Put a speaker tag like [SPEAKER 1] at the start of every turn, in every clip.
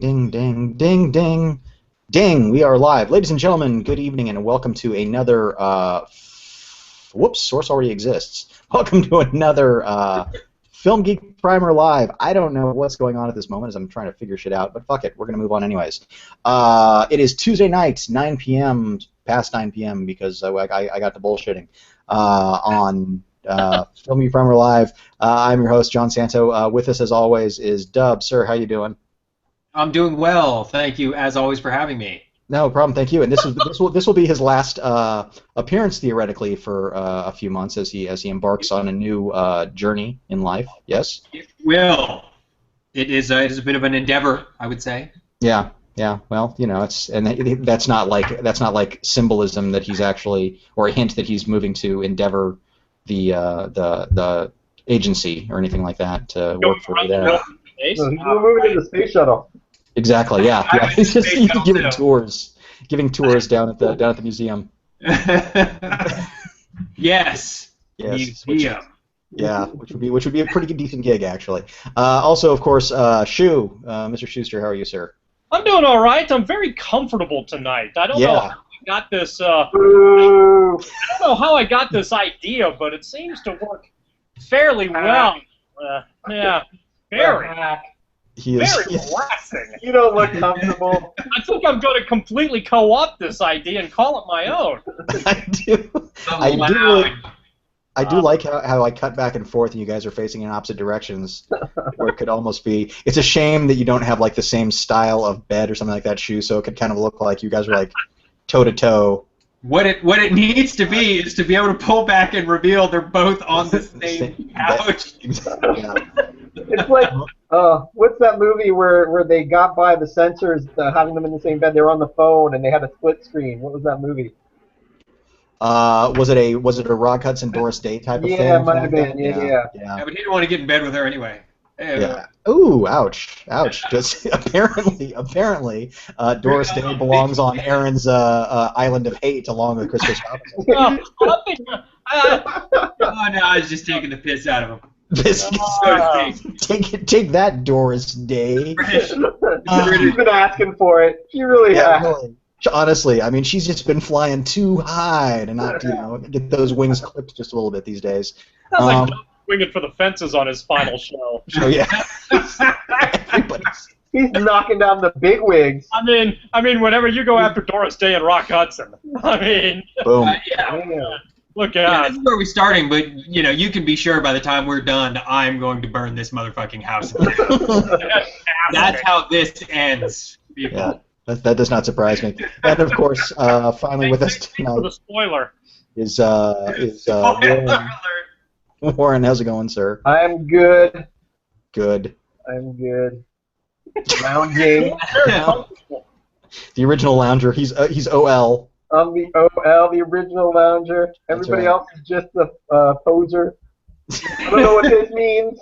[SPEAKER 1] Ding, ding, ding, ding, ding. We are live. Ladies and gentlemen, good evening and welcome to another, whoops, source already exists. Welcome to another Film Geek Primer Live. I don't know what's going on at this moment as I'm trying to figure shit out, but fuck it, we're going to move on anyways. It is Tuesday night, 9 p.m., past 9 p.m. because I got the bullshitting on Film Geek Primer Live. I'm your host, John Santo. With us as always is Dub. Sir, how you doing?
[SPEAKER 2] I'm doing well, thank you as always for having me.
[SPEAKER 1] No problem, thank you. And this will be his last appearance theoretically for a few months as he embarks on a new journey in life. Yes.
[SPEAKER 2] It will. It is a bit of an endeavor, I would say.
[SPEAKER 1] Yeah. Yeah. Well, you know, that's not like symbolism that he's actually, or a hint that he's moving to Endeavor, the agency or anything like that to work for them.
[SPEAKER 3] No, he's moving to the space shuttle.
[SPEAKER 1] Exactly. Yeah. He's just giving tours down at the museum.
[SPEAKER 2] Yes.
[SPEAKER 1] Museum. Which would be a pretty decent gig actually. Also, of course, Shu, Mr. Schuster, how are you, sir?
[SPEAKER 4] I'm doing all right. I'm very comfortable tonight. I don't know how I got this. I don't know how I got this idea, but it seems to work fairly well. Yeah, very. Very relaxing.
[SPEAKER 3] You don't look comfortable.
[SPEAKER 4] I think I'm going to completely co-opt this idea and call it my own.
[SPEAKER 1] I do like how I cut back and forth and you guys are facing in opposite directions, where it could almost be. It's a shame that you don't have like the same style of bed or something like that, Shoe, so it could kind of look like you guys are like toe to toe.
[SPEAKER 2] What it needs to be is to be able to pull back and reveal they're both on the same couch.
[SPEAKER 1] Yeah.
[SPEAKER 3] It's like, what's that movie where they got by the censors having them in the same bed? They were on the phone and they had a split screen. What was that movie?
[SPEAKER 1] Was it a Rock Hudson, Doris Day type of thing?
[SPEAKER 3] Yeah, it might have been. Yeah,
[SPEAKER 2] but he didn't want to get in bed with her anyway.
[SPEAKER 1] Yeah. Ooh, ouch. Because apparently, Doris Day belongs on Aaron's Island of Hate along with Chris Robinson.
[SPEAKER 2] No, I was just taking the piss out of him.
[SPEAKER 1] Take that, Doris Day.
[SPEAKER 3] She's been asking for it. She really has.
[SPEAKER 1] Really. Honestly, I mean, she's just been flying too high to not, get those wings clipped just a little bit these days.
[SPEAKER 4] Sounds like swinging for the fences on his final show.
[SPEAKER 1] Oh yeah.
[SPEAKER 3] He's knocking down the big wigs.
[SPEAKER 4] I mean, whenever you go after Doris Day and Rock Hudson, I mean,
[SPEAKER 1] boom.
[SPEAKER 4] Look out.
[SPEAKER 2] Yeah, this is where we're starting, but you can be sure by the time we're done, I'm going to burn this motherfucking house. That's how this ends, people.
[SPEAKER 1] Yeah. That does not surprise me. And of course, finally with us tonight
[SPEAKER 4] for the spoiler
[SPEAKER 1] is Warren. How's it going, sir?
[SPEAKER 3] I'm good.
[SPEAKER 1] Good.
[SPEAKER 3] I'm good. Lounging.
[SPEAKER 1] The original lounger. He's OL.
[SPEAKER 3] I'm the OL, the original lounger. Everybody else is just a poser. I don't know what this means.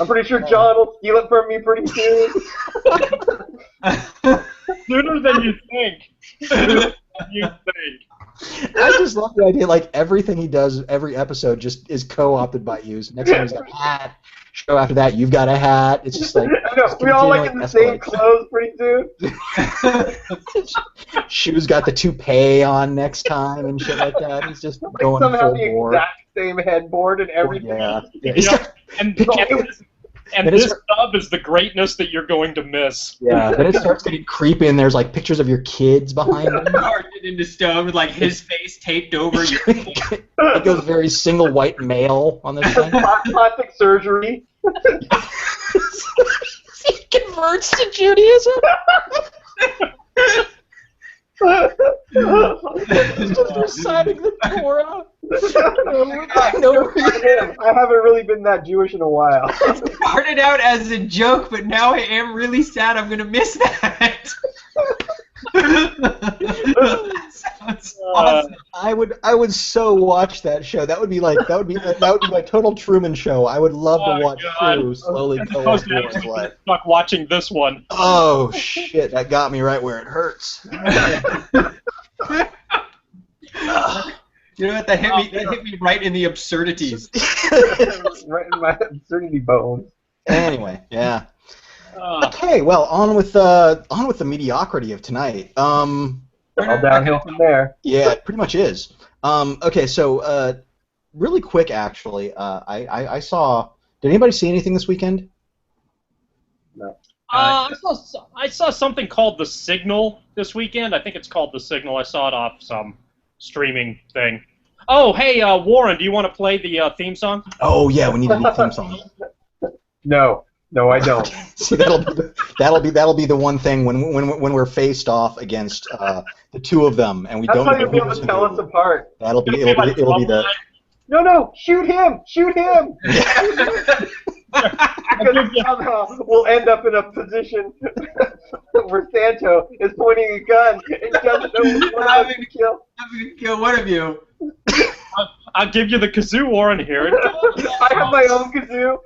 [SPEAKER 3] I'm pretty sure John will steal it from me pretty soon.
[SPEAKER 4] Sooner than you think.
[SPEAKER 1] I just love the idea, like, everything he does, every episode, just is co-opted by you. So next time he's got a hat. Show after that, you've got a hat. It's just like...
[SPEAKER 3] I know, we all like in the same clothes pretty soon.
[SPEAKER 1] Shoe's got the toupee on next time and shit like that. He's just going full bore.
[SPEAKER 3] The exact same headboard and everything.
[SPEAKER 4] And this sub is the greatness that you're going to miss.
[SPEAKER 1] Yeah, then it starts getting creepy, and there's like pictures of your kids behind him.
[SPEAKER 2] Carved into stone with like his face taped over your face.
[SPEAKER 1] It goes very single white male on this thing.
[SPEAKER 3] Plastic surgery.
[SPEAKER 1] He converts to Judaism. He's just reciting the Torah.
[SPEAKER 3] I haven't really been that Jewish in a while.
[SPEAKER 2] It started out as a joke, but now I am really sad I'm gonna miss that. Sounds awesome.
[SPEAKER 1] I would so watch that show. That would be my total Truman Show. I would love to watch Drew slowly go off Warren's life.
[SPEAKER 4] Stuck watching this one.
[SPEAKER 1] Oh shit! That got me right where it hurts.
[SPEAKER 2] You know what? That hit me right in the absurdities.
[SPEAKER 3] Right in my absurdity bones.
[SPEAKER 1] Anyway, yeah. Okay, well, on with the mediocrity of tonight.
[SPEAKER 3] All downhill from there.
[SPEAKER 1] Yeah, it pretty much is. Okay, so really quick, actually, I saw. Did anybody see anything this weekend?
[SPEAKER 3] No.
[SPEAKER 4] I saw something called The Signal this weekend. I think it's called The Signal. I saw it off some streaming thing. Oh, hey, Warren, do you want to play the theme song?
[SPEAKER 1] Oh yeah, we need a new theme song.
[SPEAKER 3] No, I don't.
[SPEAKER 1] See, that'll be the one thing when we're faced off against the two of them, and we
[SPEAKER 3] That's
[SPEAKER 1] don't.
[SPEAKER 3] how you'll be able to tell us apart.
[SPEAKER 1] It'll be the.
[SPEAKER 3] No, shoot him! Shoot him! Because somehow we'll end up in a position where Santo is pointing a gun and doesn't know what I'm going to kill.
[SPEAKER 2] I'm going to kill one of you.
[SPEAKER 4] I'll give you the kazoo, Warren, here.
[SPEAKER 3] I have my own kazoo.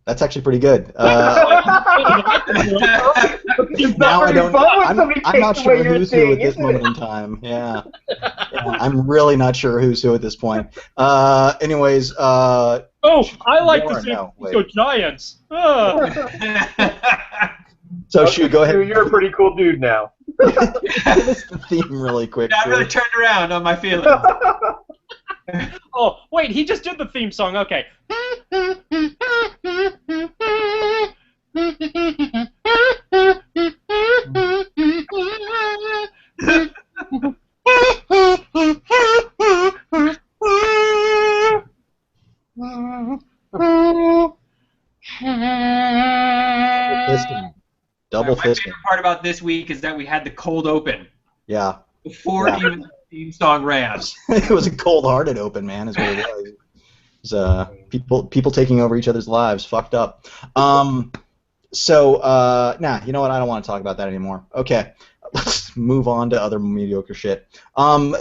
[SPEAKER 1] That's actually pretty good. Now I don't. I'm not sure who's who at this moment in time. Yeah, I'm really not sure who's who at this point. Anyways.
[SPEAKER 4] Oh, I like to see go Giants.
[SPEAKER 1] So, Shu, go ahead.
[SPEAKER 3] You're a pretty cool dude now.
[SPEAKER 1] Give us the theme really quick.
[SPEAKER 2] I really turned around on my feelings.
[SPEAKER 4] Oh, wait, he just did the theme song. Okay.
[SPEAKER 1] Double
[SPEAKER 2] My
[SPEAKER 1] fisting.
[SPEAKER 2] favorite part about this week is that we had the cold open.
[SPEAKER 1] Yeah.
[SPEAKER 2] Before even the theme song ran.
[SPEAKER 1] It was a cold-hearted open, man, is what it was. It was people taking over each other's lives, fucked up. Nah, you know what? I don't want to talk about that anymore. Okay, let's move on to other mediocre shit.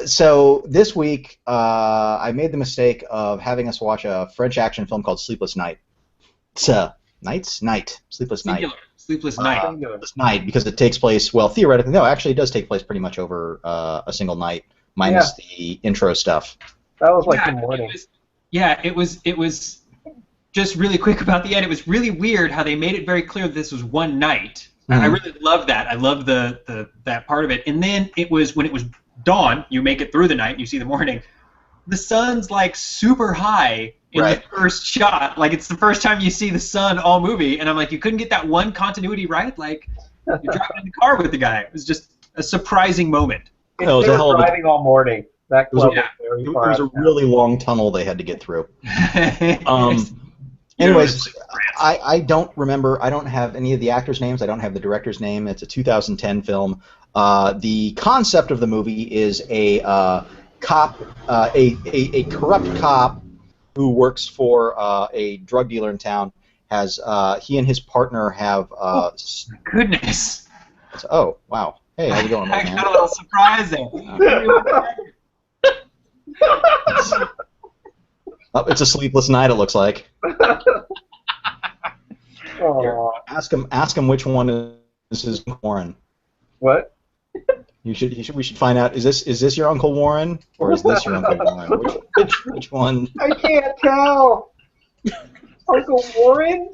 [SPEAKER 1] So this week, I made the mistake of having us watch a French action film called Sleepless Night. It's Sleepless Night.
[SPEAKER 2] Sleepless Night.
[SPEAKER 1] Sleepless Night, because it takes place, well, theoretically, no, actually it does take place pretty much over a single night, minus the intro stuff.
[SPEAKER 3] That was like the morning.
[SPEAKER 2] It was just really quick about the end. It was really weird how they made it very clear that this was one night. Mm-hmm. I really loved that. I loved that part of it. And then it was, when it was dawn, you make it through the night, and you see the morning, the sun's like super high in the first shot. Like, it's the first time you see the sun all movie, and I'm like, you couldn't get that one continuity right? Like, you're driving in the car with the guy. It was just a surprising moment.
[SPEAKER 3] They were driving all morning. That club was very far.
[SPEAKER 1] It was a really long tunnel they had to get through. Anyways, I don't remember. I don't have any of the actors' names. I don't have the director's name. It's a 2010 film. The concept of the movie is a cop, a corrupt cop who works for a drug dealer in town. He and his partner have.
[SPEAKER 2] Goodness.
[SPEAKER 1] Oh wow! Hey, how you doing,
[SPEAKER 2] I
[SPEAKER 1] man?
[SPEAKER 2] got a little surprise there.
[SPEAKER 1] It's a sleepless night. It looks like.
[SPEAKER 3] Here,
[SPEAKER 1] ask him which one is his Warren.
[SPEAKER 3] What?
[SPEAKER 1] We should find out. Is this your Uncle Warren, or is this your Uncle Warren? Which one?
[SPEAKER 3] I can't tell. Uncle Warren?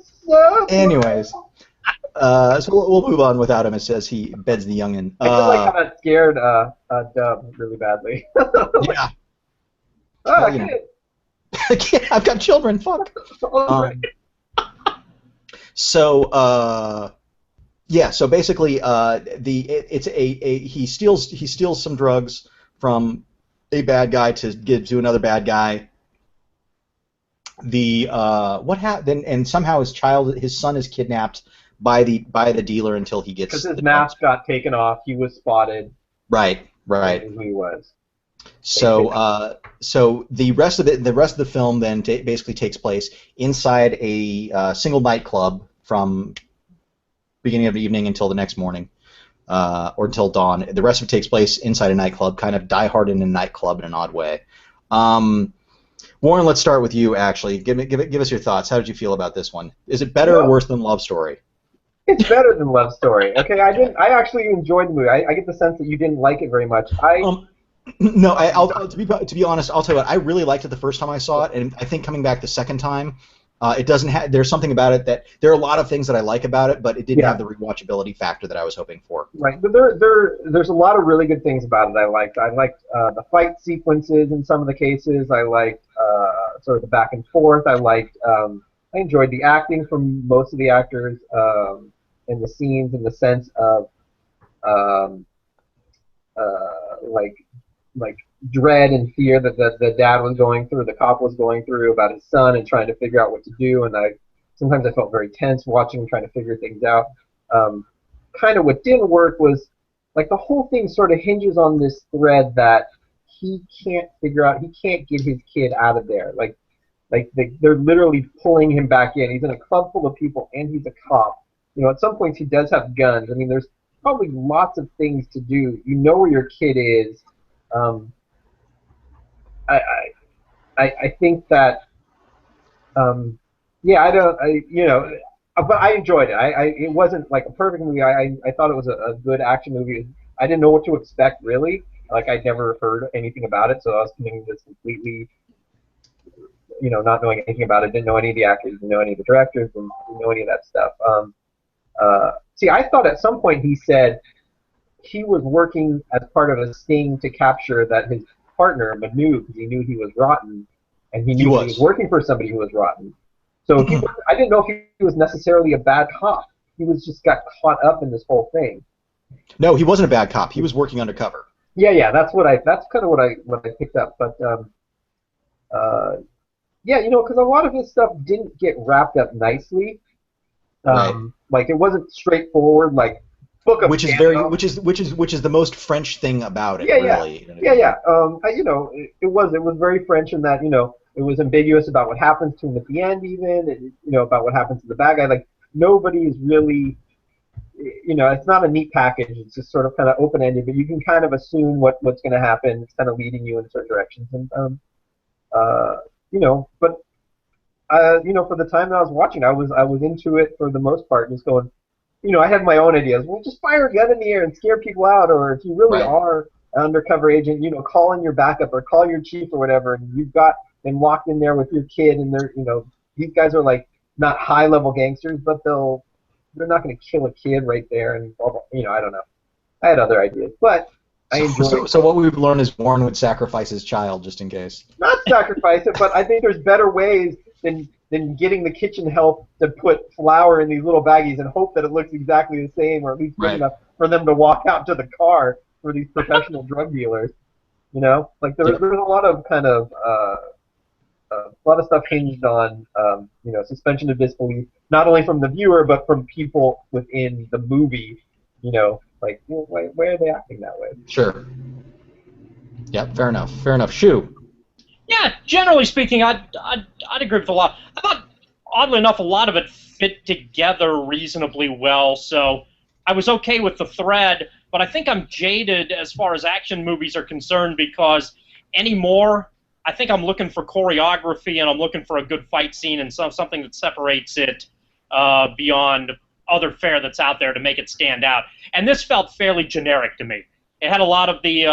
[SPEAKER 1] Anyways, so we'll move on without him. It says he beds the youngin.
[SPEAKER 3] I feel like I got scared Dub really badly.
[SPEAKER 1] Yeah.
[SPEAKER 3] Oh,
[SPEAKER 1] you know. I've got children. Fuck. So basically, he steals some drugs from a bad guy to give to another bad guy. What happened? And somehow his son is kidnapped by the dealer until he gets.
[SPEAKER 3] Because his mask got taken off, he was spotted.
[SPEAKER 1] Right.
[SPEAKER 3] Who he was.
[SPEAKER 1] So the rest of the film then basically takes place inside a single nightclub from beginning of the evening until the next morning, or until dawn. The rest of it takes place inside a nightclub, kind of Die Hard in a nightclub in an odd way. Warren, let's start with you. Actually, give us your thoughts. How did you feel about this one? Is it better or worse than Love Story?
[SPEAKER 3] It's better than Love Story. Okay, I actually enjoyed the movie. I get the sense that you didn't like it very much.
[SPEAKER 1] No, to be honest, I'll tell you what. I really liked it the first time I saw it, and I think coming back the second time, it doesn't have. There's something about it that there are a lot of things that I like about it, but it didn't
[SPEAKER 3] Yeah.
[SPEAKER 1] have the rewatchability factor that I was hoping for.
[SPEAKER 3] Right, but there's a lot of really good things about it. I liked the fight sequences in some of the cases. I liked sort of the back and forth. I enjoyed the acting from most of the actors in the scenes, in the sense of um, like dread and fear that the dad was going through, the cop was going through about his son and trying to figure out what to do. And sometimes I felt very tense watching him trying to figure things out. Kind of what didn't work was like the whole thing sort of hinges on this thread that he can't figure out, he can't get his kid out of there. They're literally pulling him back in. He's in a club full of people and he's a cop. You know, at some points he does have guns. I mean, there's probably lots of things to do. You know where your kid is. I think that yeah, but I enjoyed it. It wasn't like a perfect movie. I thought it was a good action movie. I didn't know what to expect really. Like I'd never heard anything about it, so I was coming into this completely, not knowing anything about it. Didn't know any of the actors, didn't know any of the directors, didn't know any of that stuff. See, I thought at some point he said he was working as part of a sting to capture that his partner Manu, because he knew he was rotten, and he knew he was working for somebody who was rotten. So I didn't know if he was necessarily a bad cop. He was just got caught up in this whole thing.
[SPEAKER 1] No, he wasn't a bad cop. He was working undercover.
[SPEAKER 3] Yeah, that's kind of what I picked up. But yeah, because a lot of his stuff didn't get wrapped up nicely.
[SPEAKER 1] Right.
[SPEAKER 3] Like it wasn't straightforward. Like book of
[SPEAKER 1] which is the most French thing about it.
[SPEAKER 3] Yeah,
[SPEAKER 1] really.
[SPEAKER 3] Yeah. It was very French in that it was ambiguous about what happens to him at the end, even about what happens to the bad guy. Like nobody is really, it's not a neat package. It's just sort of kind of open ended, but you can kind of assume what's going to happen. It's kind of leading you in certain directions, and but for the time that I was watching, I was into it for the most part, just going. I had my own ideas. Well, just fire a gun in the air and scare people out, or if you really are an undercover agent, call in your backup or call your chief or whatever, and you've got them locked in there with your kid, and they're, these guys are like not high-level gangsters, but they're not going to kill a kid right there, and blah, blah, I don't know. I had other ideas, but I enjoyed.
[SPEAKER 1] So what we've learned is Warren would sacrifice his child just in case.
[SPEAKER 3] Not sacrifice it, but I think there's better ways than getting the kitchen help to put flour in these little baggies and hope that it looks exactly the same, or at least good enough for them to walk out to the car for these professional drug dealers. Like there's a lot of kind of a lot of stuff hinged on suspension of disbelief, not only from the viewer but from people within the movie. Like why are they acting that way?
[SPEAKER 1] Sure. Yep. Fair enough. Shu.
[SPEAKER 4] Yeah, generally speaking, I'd agree with a lot. I thought, oddly enough, a lot of it fit together reasonably well, so I was okay with the thread, but I think I'm jaded as far as action movies are concerned because anymore, I think I'm looking for choreography and I'm looking for a good fight scene and something that separates it beyond other fare that's out there to make it stand out. And this felt fairly generic to me. It had a lot of the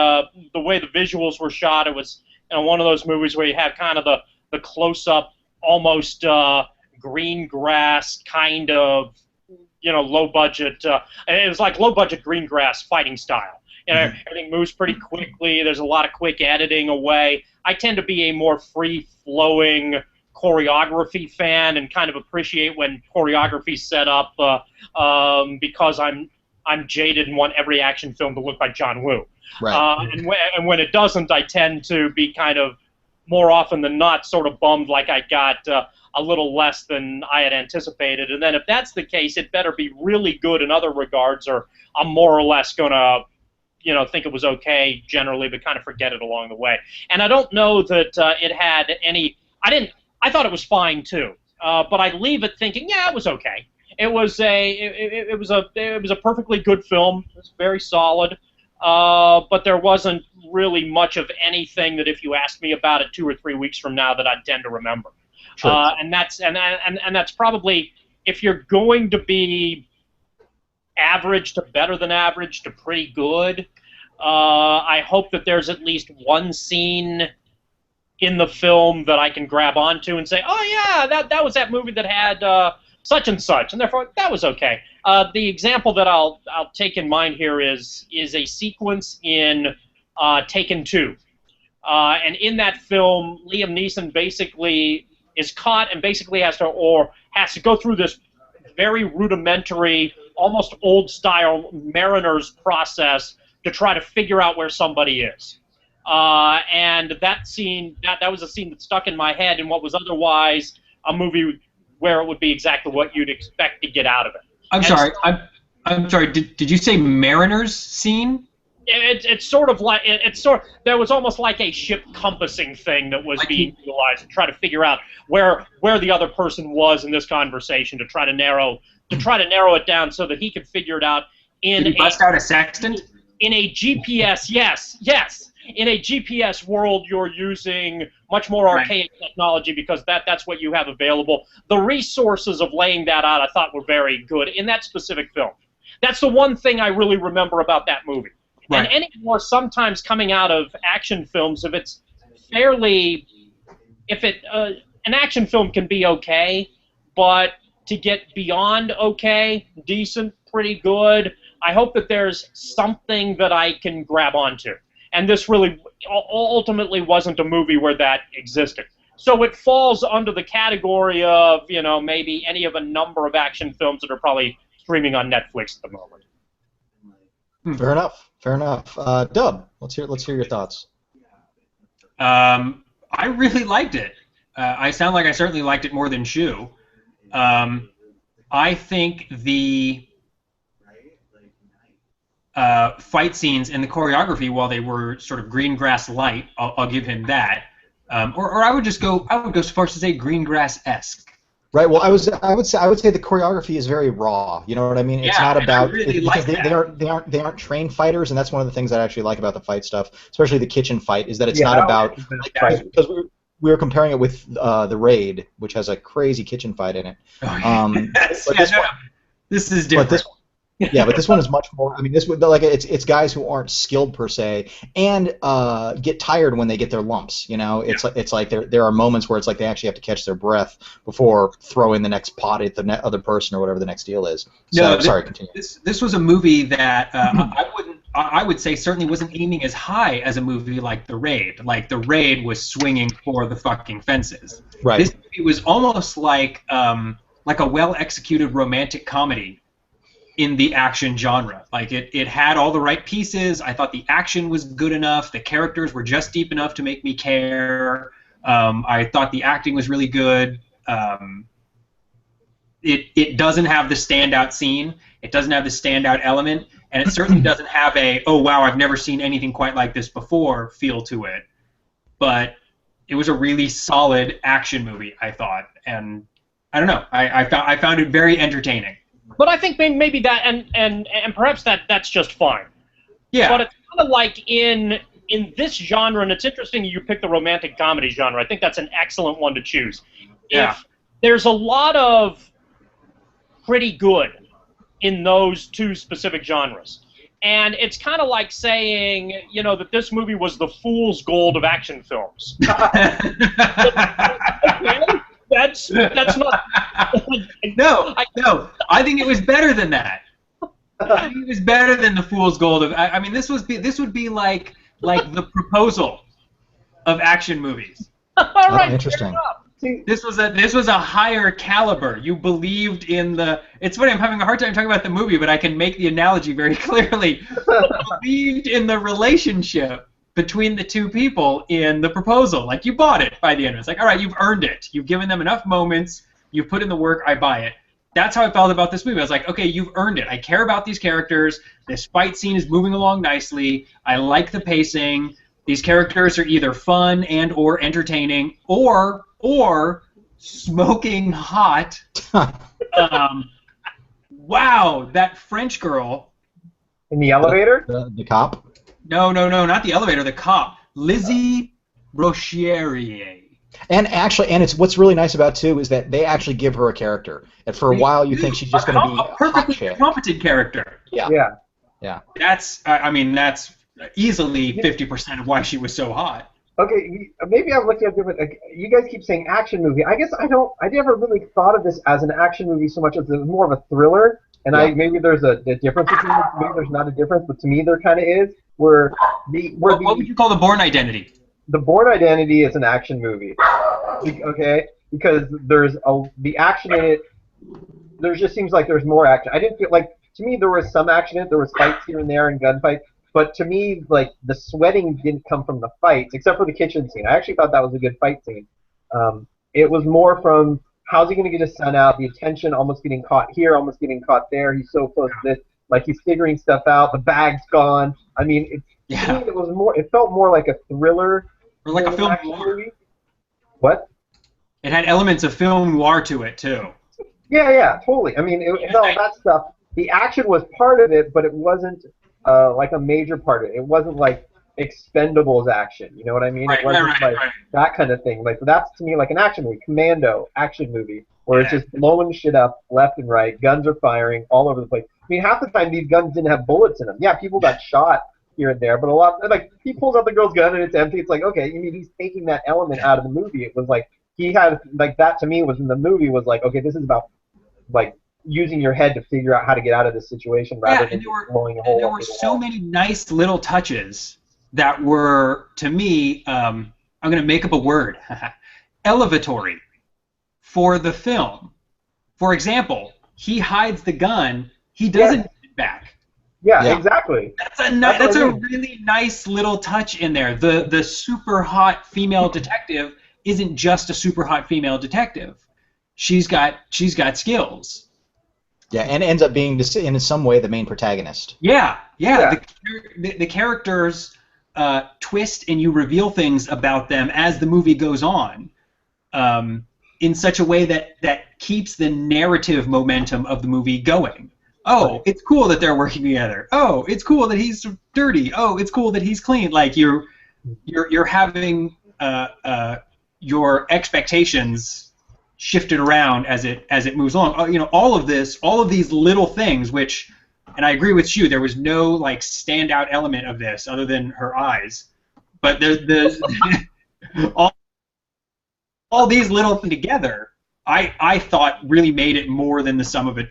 [SPEAKER 4] way the visuals were shot. It was one of those movies where you have kind of the close-up, almost green grass kind of, low-budget. It was like low-budget green grass fighting style. Everything moves pretty quickly. There's a lot of quick editing away. I tend to be a more free-flowing choreography fan and kind of appreciate when choreography's set up because I'm jaded and want every action film to look like John Woo.
[SPEAKER 1] Right.
[SPEAKER 4] And when it doesn't, I tend to be kind of more often than not sort of bummed like I got a little less than I had anticipated. And then if that's the case, it better be really good in other regards, or I'm more or less going to think it was okay generally, but kind of forget it along the way. And I don't know that it had any. I thought it was fine too, but I leave it thinking, yeah, it was okay. It was a perfectly good film. It was very solid. But there wasn't really much of anything that if you asked me about it 2 or 3 weeks from now that I'd tend to remember.
[SPEAKER 1] Sure.
[SPEAKER 4] And that's probably, if you're going to be average to better than average to pretty good, I hope that there's at least one scene in the film that I can grab onto and say, oh yeah, that was that movie that had such and such, and therefore that was okay. The example that I'll take in mind here is a sequence in Taken 2. And in that film, Liam Neeson basically is caught and basically has to go through this very rudimentary, almost old-style mariner's process to try to figure out where somebody is. And that scene, that was a scene that stuck in my head in what was otherwise a movie where it would be exactly what you'd expect to get out of it.
[SPEAKER 2] I'm sorry. Did you say Mariner's scene?
[SPEAKER 4] It's sort of like there was almost like a ship compassing thing that was being utilized to try to figure out where the other person was in this conversation to try to narrow it down so that he could figure it out in
[SPEAKER 2] Did he bust out a sextant?
[SPEAKER 4] In a GPS, yes. In a GPS world, you're using much more archaic technology because that's what you have available. The resources of laying that out, I thought, were very good in that specific film. That's the one thing I really remember about that movie. Right. And anymore, sometimes coming out of action films, an action film can be okay, but to get beyond okay, decent, pretty good, I hope that there's something that I can grab onto. And this really ultimately wasn't a movie where that existed. So it falls under the category of, maybe any of a number of action films that are probably streaming on Netflix at the moment.
[SPEAKER 1] Fair enough. Dub, let's hear your thoughts.
[SPEAKER 2] I really liked it. I sound like I certainly liked it more than Shu. I think the fight scenes and the choreography, while they were sort of green grass light, I'll give him that. Or I would go so far as to say green grass-esque.
[SPEAKER 1] Right. Well, I would say the choreography is very raw. You know what I mean? It's not about because they aren't trained fighters, and that's one of the things that I actually like about the fight stuff, especially the kitchen fight, is that it's not about because we were comparing it with the Raid, which has a crazy kitchen fight in it.
[SPEAKER 2] This is different.
[SPEAKER 1] But this one is much more. I mean, it's guys who aren't skilled per se and get tired when they get their lumps. It's like there are moments where it's like they actually have to catch their breath before throwing the next pot at the other person or whatever the next deal is. So, sorry, continue.
[SPEAKER 2] This was a movie that I would say certainly wasn't aiming as high as a movie like The Raid. Like The Raid was swinging for the fucking fences.
[SPEAKER 1] Right.
[SPEAKER 2] This movie was almost like a well-executed romantic comedy in the action genre. Like it had all the right pieces. I thought the action was good enough. The characters were just deep enough to make me care. I thought the acting was really good. It doesn't have the standout scene. It doesn't have the standout element, and it certainly doesn't have a oh wow I've never seen anything quite like this before feel to it. But it was a really solid action movie, I thought, and I don't know. I found it very entertaining.
[SPEAKER 4] But I think maybe that, and perhaps that's just fine.
[SPEAKER 2] Yeah.
[SPEAKER 4] But it's kind of like in this genre, and it's interesting you picked the romantic comedy genre. I think that's an excellent one to choose.
[SPEAKER 2] Yeah.
[SPEAKER 4] If there's a lot of pretty good in those two specific genres. And it's kind of like saying, that this movie was the fool's gold of action films. That's not.
[SPEAKER 2] No. I think it was better than that. I think it was better than the fool's gold of. I mean, this would be like The Proposal of action movies.
[SPEAKER 4] All right.
[SPEAKER 1] Interesting.
[SPEAKER 2] This was a higher caliber. You believed in the. It's funny. I'm having a hard time talking about the movie, but I can make the analogy very clearly. You believed in the relationship between the two people in The Proposal. Like, you bought it by the end. It's like, all right, you've earned it. You've given them enough moments. You've put in the work. I buy it. That's how I felt about this movie. I was like, okay, you've earned it. I care about these characters. This fight scene is moving along nicely. I like the pacing. These characters are either fun and or entertaining or smoking hot. Wow, that French girl.
[SPEAKER 3] In the elevator?
[SPEAKER 1] The cop?
[SPEAKER 2] No, not the elevator, the cop. Lizzie Rocherier.
[SPEAKER 1] And it's what's really nice about it, too, is that they actually give her a character. And for a while you think she's just going to be
[SPEAKER 2] a perfectly competent character.
[SPEAKER 1] Yeah.
[SPEAKER 3] Yeah.
[SPEAKER 1] Yeah.
[SPEAKER 2] That's easily 50% of why she was so hot.
[SPEAKER 3] Okay, maybe I'm looking at different. Like, you guys keep saying action movie. I guess I never really thought of this as an action movie so much as more of a thriller. And maybe there's a difference between them. Maybe there's not a difference, but to me there kind of is. What
[SPEAKER 2] would you call The Bourne Identity?
[SPEAKER 3] The Bourne Identity is an action movie. Okay, because there's the action in it. There just seems like there's more action. I didn't feel like, to me, there was some action in it. There was fights here and there and gunfights. But to me, like, the sweating didn't come from the fights, except for the kitchen scene. I actually thought that was a good fight scene. It was more from, how's he going to get his son out? The attention, almost getting caught here, almost getting caught there. He's so close to this. Like, he's figuring stuff out. The bag's gone. I mean, to me, it felt more like a thriller.
[SPEAKER 2] Or like a film noir.
[SPEAKER 3] Movie. What?
[SPEAKER 2] It had elements of film noir to it, too.
[SPEAKER 3] Yeah, totally. I mean, all that stuff. The action was part of it, but it wasn't like a major part of it. It wasn't like Expendables action. You know what I mean?
[SPEAKER 2] Right,
[SPEAKER 3] it wasn't
[SPEAKER 2] right.
[SPEAKER 3] that kind of thing. Like, that's to me like an action movie, Commando action movie, where it's just blowing shit up left and right. Guns are firing all over the place. I mean, half the time these guns didn't have bullets in them. Yeah, people got shot here and there, but a lot, like, he pulls out the girl's gun and it's empty. It's like, okay, I mean, he's taking that element out of the movie. It was like, he had, like, that to me was in the movie was like, okay, this is about, like, using your head to figure out how to get out of this situation rather than blowing a hole.
[SPEAKER 2] There were so many nice little touches that were, to me, I'm going to make up a word, elevatory for the film. For example, he hides the gun, he doesn't get it back.
[SPEAKER 3] Yeah, exactly.
[SPEAKER 2] That's a really nice little touch in there. The super hot female detective isn't just a super hot female detective. She's got skills.
[SPEAKER 1] Yeah, and ends up being, in some way, the main protagonist.
[SPEAKER 2] Yeah. The characters twist and you reveal things about them as the movie goes on, in such a way that keeps the narrative momentum of the movie going. Oh, it's cool that they're working together. Oh, it's cool that he's dirty. Oh, it's cool that he's clean. Like, you're having your expectations shifted around as it moves along. You know, all of these little things, which, and I agree with you, there was no like standout element of this other than her eyes, but there's all these little things together, I thought really made it more than the sum of it.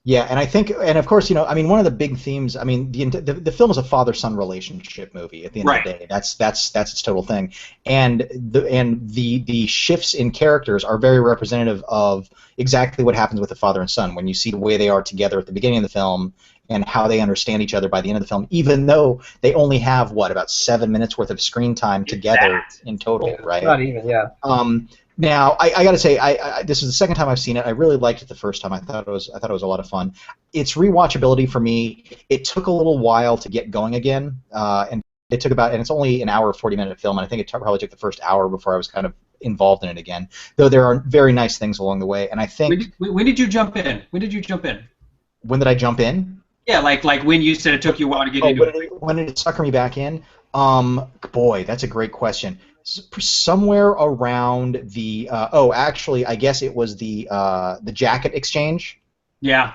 [SPEAKER 1] Yeah, and I think, and of course, you know, I mean, one of the big themes, I mean, the film is a father-son relationship movie at the end of the day. That's its total thing, and the shifts in characters are very representative of exactly what happens with the father and son when you see the way they are together at the beginning of the film and how they understand each other by the end of the film, even though they only have about 7 minutes worth of screen time together in total, right?
[SPEAKER 3] Not even, yeah.
[SPEAKER 1] Now, I got to say, this is the second time I've seen it. I really liked it the first time. I thought it was a lot of fun. Its rewatchability for me, it took a little while to get going again, and it took and it's only an hour, 40-minute film, and I think it probably took the first hour before I was kind of involved in it again. Though there are very nice things along the way, and I think.
[SPEAKER 2] When did you jump in? When did
[SPEAKER 1] I jump in?
[SPEAKER 2] Yeah, like when you said it took you a while to get into it.
[SPEAKER 1] When did it sucker me back in? Boy, that's a great question. Somewhere around the actually, I guess it was the jacket exchange.
[SPEAKER 2] Yeah.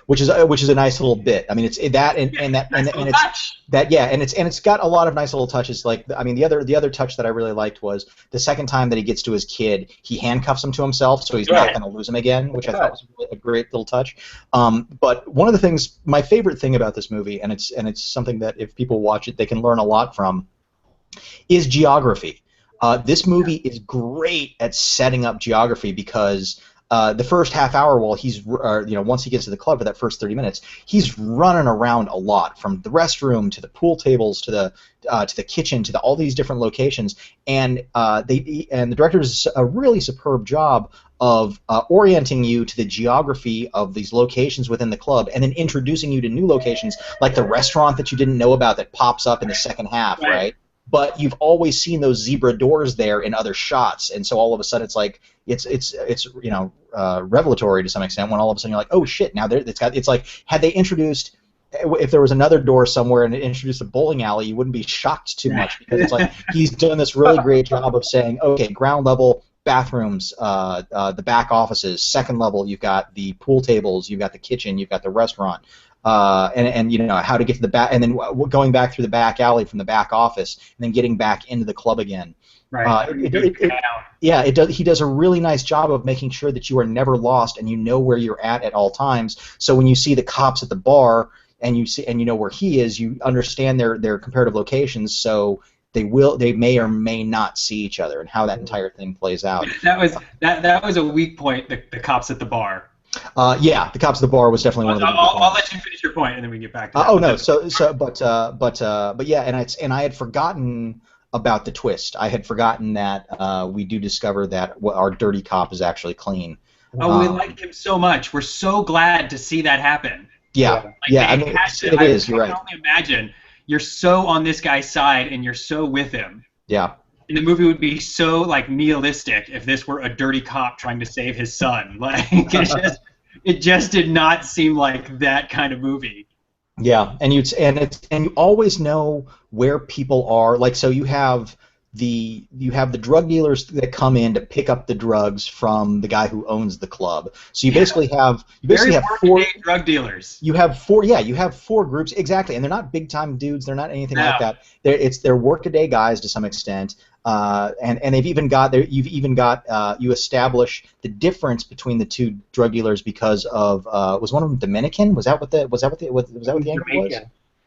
[SPEAKER 1] Which is a nice little bit. I mean, it's that and it's that, yeah, and it's got a lot of nice little touches. Like, I mean, the other touch that I really liked was the second time that he gets to his kid, he handcuffs him to himself, so he's not going to lose him again, which I thought was a great little touch. But one of the things, my favorite thing about this movie, and it's something that if people watch it, they can learn a lot from, is geography. This movie is great at setting up geography because the first half hour, while he's once he gets to the club for that first 30 minutes, he's running around a lot, from the restroom to the pool tables to the kitchen to all these different locations, and the director does a really superb job of orienting you to the geography of these locations within the club, and then introducing you to new locations like the restaurant that you didn't know about that pops up in the second half, right? But you've always seen those zebra doors there in other shots, and so all of a sudden it's like it's revelatory to some extent when all of a sudden you're like, oh shit, now it's like, had they introduced, if there was another door somewhere and it introduced a bowling alley, you wouldn't be shocked too much, because it's like he's done this really great job of saying, okay, ground level bathrooms, the back offices, second level you've got the pool tables, you've got the kitchen, you've got the restaurant. and you know how to get to the back, and then going back through the back alley from the back office, and then getting back into the club again.
[SPEAKER 2] Right.
[SPEAKER 1] Yeah, it does. He does a really nice job of making sure that you are never lost and you know where you're at all times. So when you see the cops at the bar and you know where he is, you understand their comparative locations. So they may or may not see each other, and how that entire thing plays out.
[SPEAKER 2] That was a weak point. The cops at the bar.
[SPEAKER 1] Yeah, the cops at the bar was definitely one of the.
[SPEAKER 2] I'll let you finish your point, and then we can get back to that.
[SPEAKER 1] Oh no, but yeah, and I had forgotten about the twist. I had forgotten that we do discover that our dirty cop is actually clean.
[SPEAKER 2] Oh, we like him so much. We're so glad to see that happen.
[SPEAKER 1] Yeah, I mean, it is. You're right.
[SPEAKER 2] I can only imagine you're so on this guy's side, and you're so with him.
[SPEAKER 1] Yeah.
[SPEAKER 2] And the movie would be so like nihilistic if this were a dirty cop trying to save his son. Like it just did not seem like that kind of movie.
[SPEAKER 1] Yeah, and you always know where people are. Like, so you have the drug dealers that come in to pick up the drugs from the guy who owns the club. So you basically have four
[SPEAKER 2] drug dealers.
[SPEAKER 1] You have four groups exactly, and they're not big time dudes. They're not anything like that. They're workaday guys to some extent. And they've even got you establish the difference between the two drug dealers because of was one of them Dominican? Was that what the angle was?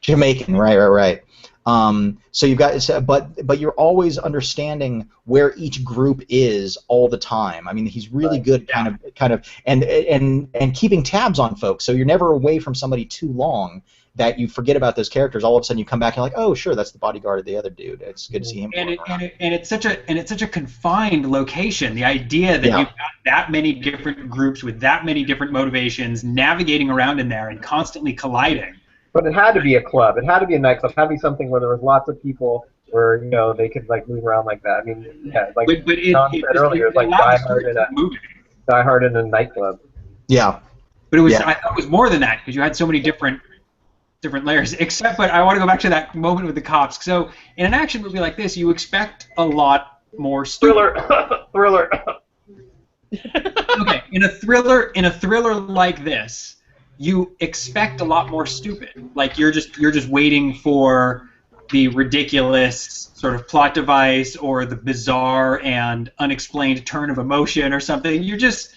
[SPEAKER 1] Jamaican, right. So you've got, but you're always understanding where each group is all the time. I mean, he's really good, kind of, and keeping tabs on folks. So you're never away from somebody too long that you forget about those characters. All of a sudden, you come back and you're like, oh, sure, that's the bodyguard of the other dude. It's good to see him.
[SPEAKER 2] And it's such a confined location. The idea that you've got that many different groups with that many different motivations navigating around in there and constantly colliding.
[SPEAKER 3] But it had to be a club. It had to be a nightclub. It had to be something where there was lots of people where they could like move around like that. I mean, yeah, like John said earlier, it's like Die Hard in a nightclub.
[SPEAKER 1] Yeah.
[SPEAKER 2] But it was I thought it was more than that because you had so many different layers. But I want to go back to that moment with the cops. So in an action movie like this, you expect a lot more
[SPEAKER 3] thriller.
[SPEAKER 2] Okay, in a thriller like this, you expect a lot more stupid. Like you're just waiting for the ridiculous sort of plot device or the bizarre and unexplained turn of emotion or something. You're just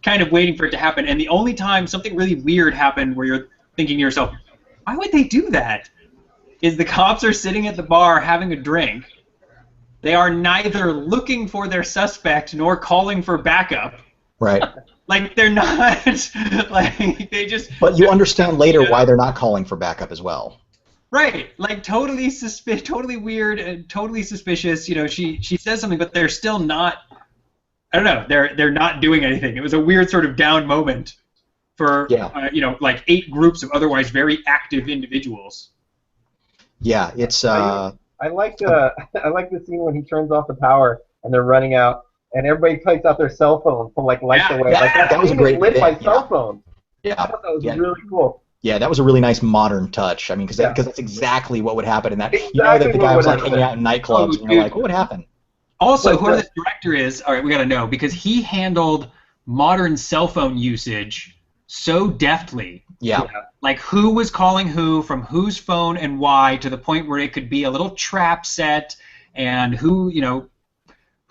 [SPEAKER 2] kind of waiting for it to happen. And the only time something really weird happened where you're thinking to yourself, why would they do that? Is the cops are sitting at the bar having a drink. They are neither looking for their suspect nor calling for backup.
[SPEAKER 1] Right.
[SPEAKER 2] Like they're not like they just.
[SPEAKER 1] But you understand later why they're not calling for backup as well.
[SPEAKER 2] Right. Like totally weird and totally suspicious. She says something, but they're still not. I don't know. They're not doing anything. It was a weird sort of down moment for like 8 groups of otherwise very active individuals.
[SPEAKER 1] Yeah, it's.
[SPEAKER 3] I like the scene when he turns off the power and they're running out. And everybody takes out their cell phone to like light the way.
[SPEAKER 1] Yeah,
[SPEAKER 3] like
[SPEAKER 1] that was a great
[SPEAKER 3] lit
[SPEAKER 1] bit.
[SPEAKER 3] by cell phone.
[SPEAKER 1] Yeah,
[SPEAKER 3] I thought that was really cool.
[SPEAKER 1] Yeah, that was a really nice modern touch. I mean, because that's exactly what would happen in that.
[SPEAKER 3] Exactly,
[SPEAKER 1] you know that the guy was like hanging out in nightclubs, and you're like, what would happen?
[SPEAKER 2] Also, whoever this director is, all right, we got to know because he handled modern cell phone usage so deftly.
[SPEAKER 1] Yeah.
[SPEAKER 2] Like who was calling who from whose phone and why to the point where it could be a little trap set and who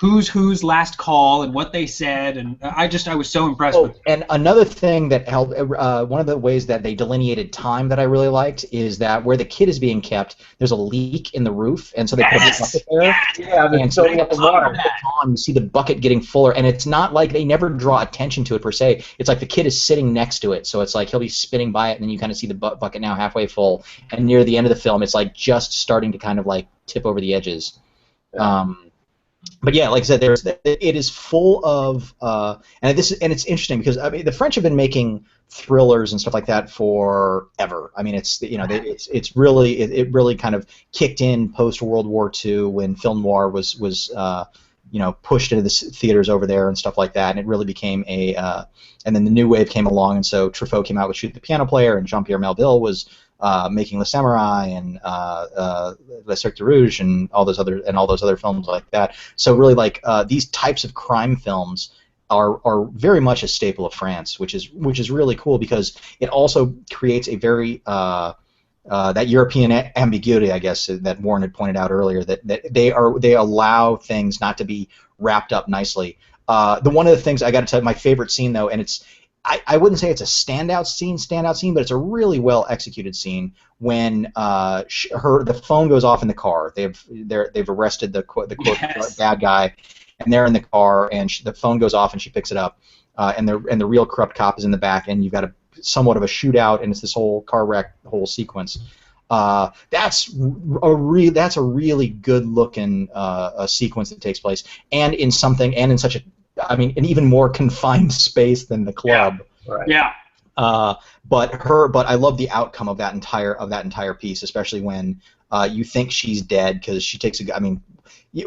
[SPEAKER 2] whose last call and what they said, and I was so impressed with it.
[SPEAKER 1] And another thing that helped, one of the ways that they delineated time that I really liked is that where the kid is being kept, there's a leak in the roof, and so they put a bucket there.
[SPEAKER 3] Yeah,
[SPEAKER 1] and
[SPEAKER 3] filling up the water.
[SPEAKER 1] You see the bucket getting fuller, and it's not like they never draw attention to it per se. It's like the kid is sitting next to it, so it's like he'll be spinning by it, and then you kind of see the bucket now halfway full, and near the end of the film, it's like just starting to kind of like tip over the edges.
[SPEAKER 3] Yeah.
[SPEAKER 1] But yeah, like I said, it is full of and it's interesting because I mean the French have been making thrillers and stuff like that forever. I mean it really kind of kicked in post World War II when film noir was pushed into the theaters over there and stuff like that, and it really became and then the new wave came along, and so Truffaut came out with Shoot the Piano Player, and Jean-Pierre Melville was making Le Samurai and Le Cercle de Rouge and all those other films like that. So really, like these types of crime films are very much a staple of France, which is really cool because it also creates a very that European ambiguity, I guess, that Warren had pointed out earlier, that they allow things not to be wrapped up nicely. One of the things I got to tell you, my favorite scene though, and I wouldn't say it's a standout scene, but it's a really well executed scene when the phone goes off in the car. They've arrested the quote bad guy, and they're in the car, and the phone goes off, and she picks it up, and the real corrupt cop is in the back, and you've got somewhat of a shootout, and it's this whole car wreck, the whole sequence. That's a really good looking sequence that takes place, and in such an even more confined space than the club.
[SPEAKER 3] Yeah. Right.
[SPEAKER 2] Yeah.
[SPEAKER 1] But I love the outcome of that entire piece, especially when you think she's dead because she takes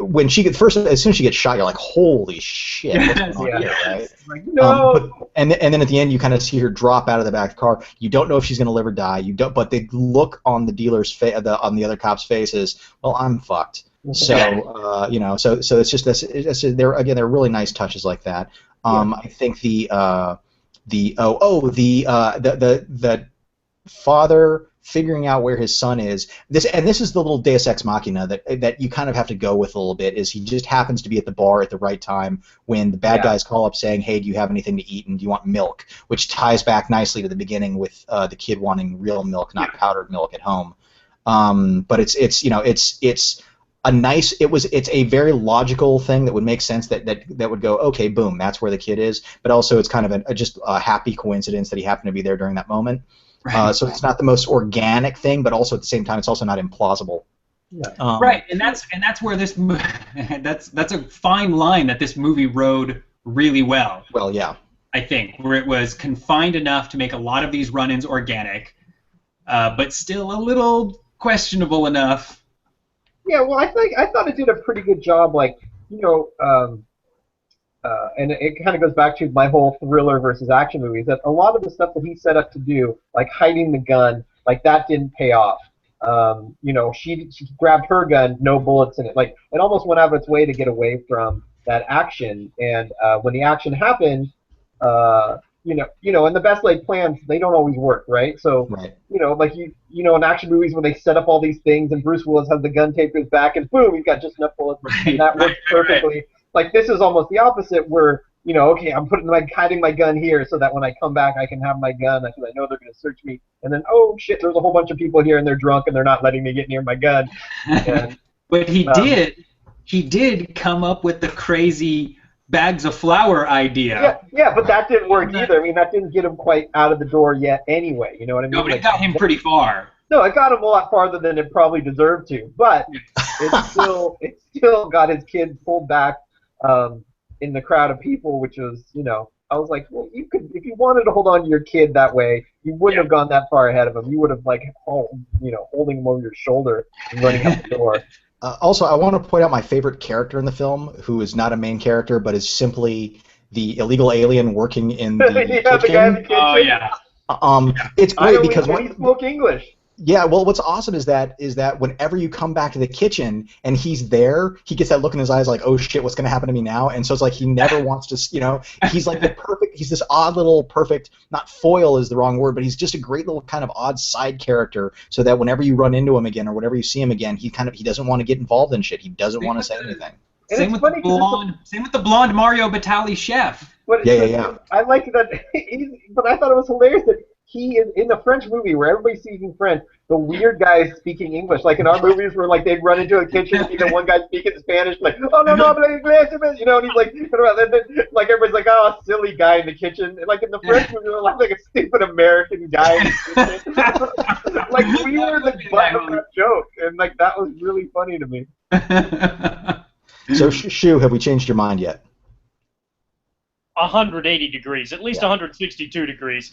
[SPEAKER 1] when she as soon as she gets shot, you're like, holy shit, what's going on here, right?
[SPEAKER 3] Like, no.
[SPEAKER 1] And then at the end, you kind of see her drop out of the back of the car. You don't know if she's going to live or die. But the look on the dealer's on the other cop's face is, well, I'm fucked. So so it's just this. There are really nice touches like that. I think the father figuring out where his son is. This is the little Deus Ex Machina that you kind of have to go with a little bit. Is he just happens to be at the bar at the right time when the bad guys call up saying, "Hey, do you have anything to eat and do you want milk?" Which ties back nicely to the beginning with the kid wanting real milk, not powdered milk at home. But it's a very logical thing that would make sense that would go, okay, boom, that's where the kid is. But also it's kind of just a happy coincidence that he happened to be there during that moment.
[SPEAKER 2] Right.
[SPEAKER 1] So it's not the most organic thing, but also at the same time, it's also not implausible.
[SPEAKER 3] Yeah.
[SPEAKER 2] Right, and that's where this that's a fine line that this movie rode really well.
[SPEAKER 1] Well, yeah.
[SPEAKER 2] I think where it was confined enough to make a lot of these run-ins organic, but still a little questionable enough.
[SPEAKER 3] Yeah, well, I thought it did a pretty good job, and it kind of goes back to my whole thriller versus action movies, that a lot of the stuff that he set up to do, like hiding the gun, like that didn't pay off. She grabbed her gun, no bullets in it. Like, it almost went out of its way to get away from that action. And when the action happened, and the best laid plans, they don't always work, right? So,
[SPEAKER 1] Right.
[SPEAKER 3] In action movies when they set up all these things and Bruce Willis has the gun taped to his back and boom, he's got just enough bullets, and that works perfectly. Right. Like, this is almost the opposite where, okay, I'm hiding my gun here so that when I come back I can have my gun because I know they're going to search me. And then, oh shit, there's a whole bunch of people here and they're drunk and they're not letting me get near my gun. And,
[SPEAKER 2] but he did come up with the crazy bags of flour idea.
[SPEAKER 3] Yeah, but that didn't work either. I mean, that didn't get him quite out of the door yet anyway, you know what I mean?
[SPEAKER 2] No, but it got him pretty far.
[SPEAKER 3] No, it got him a lot farther than it probably deserved to, but it still got his kid pulled back in the crowd of people, which was, I was like, well, you could, if you wanted to hold on to your kid that way, you wouldn't have gone that far ahead of him. You would have holding him over your shoulder and running out the door.
[SPEAKER 1] Also, I want to point out my favorite character in the film, who is not a main character, but is simply the illegal alien working in the kitchen.
[SPEAKER 3] The guy in the kitchen.
[SPEAKER 2] Oh yeah.
[SPEAKER 1] It's great because
[SPEAKER 3] when he spoke English.
[SPEAKER 1] Yeah, well, what's awesome is that whenever you come back to the kitchen and he's there, he gets that look in his eyes like, oh shit, what's gonna happen to me now? And so it's like he never wants to, he's like he's this odd little perfect, not foil is the wrong word, but he's just a great little kind of odd side character, so that whenever you run into him again or whenever you see him again, he doesn't want to get involved in shit. He doesn't want to say anything.
[SPEAKER 2] Same with the blonde Mario Batali chef.
[SPEAKER 1] Yeah.
[SPEAKER 3] I like that, but I thought it was hilarious that he is in the French movie where everybody's speaking French. The weird guy is speaking English. Like in our movies where like they'd run into a kitchen and see the one guy speaking Spanish, like, oh no, and he's like, like everybody's like, oh, silly guy in the kitchen. And, like in the French movie, they're like a stupid American guy in the kitchen. Like we were the butt of that joke, and like that was really funny to me.
[SPEAKER 1] So, Shu, have we changed your mind yet?
[SPEAKER 4] 180 degrees, at least 162 degrees.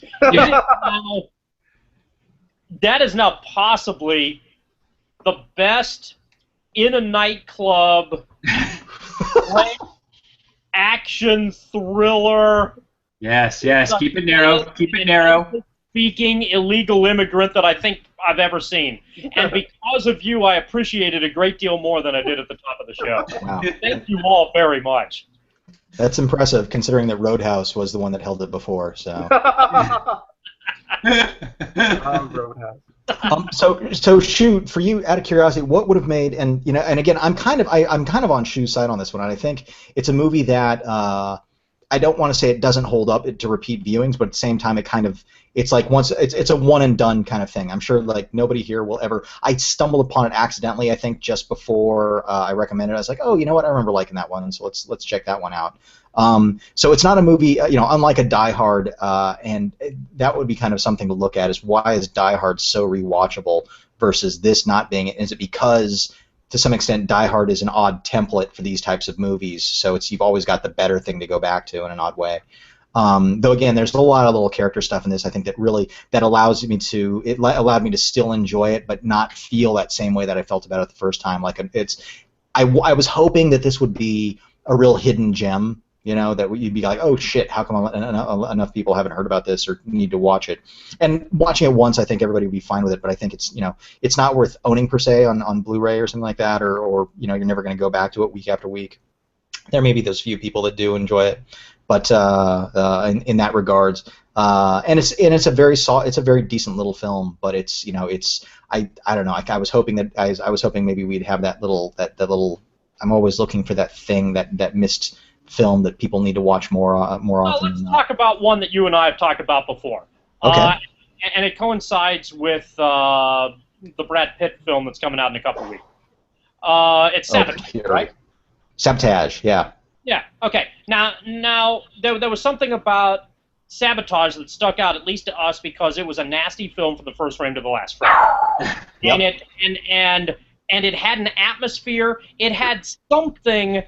[SPEAKER 4] That is now possibly the best in a nightclub action thriller.
[SPEAKER 2] Yes. Keep it narrow.
[SPEAKER 4] Speaking illegal immigrant that I think I've ever seen. And because of you, I appreciate it a great deal more than I did at the top of the show.
[SPEAKER 1] Wow.
[SPEAKER 4] Thank you all very much.
[SPEAKER 1] That's impressive, considering that Roadhouse was the one that held it before. So.
[SPEAKER 3] Roadhouse.
[SPEAKER 1] So shoot, for you, out of curiosity, what would have made, and again, I'm kind of on Shu's side on this one, and I think it's a movie that I don't want to say it doesn't hold up to repeat viewings, but at the same time, it's like it's a one and done kind of thing. I'm sure like nobody here will ever. I stumbled upon it accidentally, I think, just before I recommended it. I was like, oh, you know what, I remember liking that one, so let's check that one out. So it's not a movie, unlike a Die Hard, and that would be kind of something to look at, is why is Die Hard so rewatchable versus this not being it? Is it because, to some extent, Die Hard is an odd template for these types of movies, so you've always got the better thing to go back to in an odd way. Though again, there's a lot of little character stuff in this, I think, that allowed me to still enjoy it, but not feel that same way that I felt about it the first time. Like I was hoping that this would be a real hidden gem. That you'd be like, oh shit, how come enough people haven't heard about this or need to watch it? And watching it once, I think everybody would be fine with it. But I think it's not worth owning per se on Blu-ray or something like that, or you're never going to go back to it week after week. There may be those few people that do enjoy it, but in that regards, and it's a very decent little film. But I don't know. I was hoping maybe we'd have that little. I'm always looking for that thing that missed film that people need to watch more often.
[SPEAKER 4] Let's talk about one that you and I have talked about before.
[SPEAKER 1] Okay.
[SPEAKER 4] And it coincides with the Brad Pitt film that's coming out in a couple of weeks. It's Sabotage, right?
[SPEAKER 1] Sabotage, yeah.
[SPEAKER 4] Yeah. Okay. Now there was something about Sabotage that stuck out, at least to us, because it was a nasty film from the first frame to the last frame. Yep. And it had an atmosphere. It had something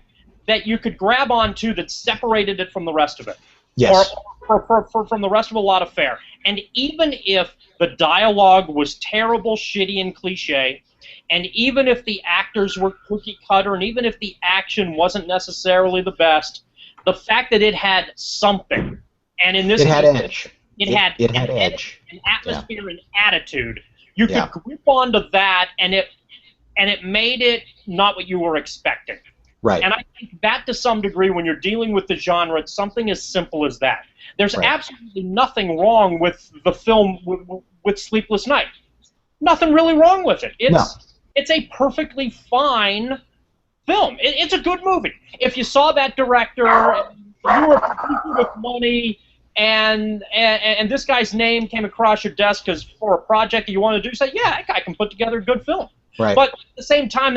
[SPEAKER 4] that you could grab onto that separated it from the rest of it.
[SPEAKER 1] Yes.
[SPEAKER 4] Or from the rest of a lot of fare. And even if the dialogue was terrible, shitty, and cliche, and even if the actors were cookie cutter, and even if the action wasn't necessarily the best, the fact that it had something, and in this
[SPEAKER 1] case, edge.
[SPEAKER 4] It had edge, an atmosphere, and attitude. You could grip onto that, and it made it not what you were expecting.
[SPEAKER 1] Right.
[SPEAKER 4] And I think that, to some degree, when you're dealing with the genre, it's something as simple as that. There's absolutely nothing wrong with the film with Sleepless Night. Nothing really wrong with it. It's a perfectly fine film. It's a good movie. If you saw that director, you were producing with money, and this guy's name came across your desk for a project that you want to do, say, yeah, that guy can put together a good film.
[SPEAKER 1] Right.
[SPEAKER 4] But at the same time,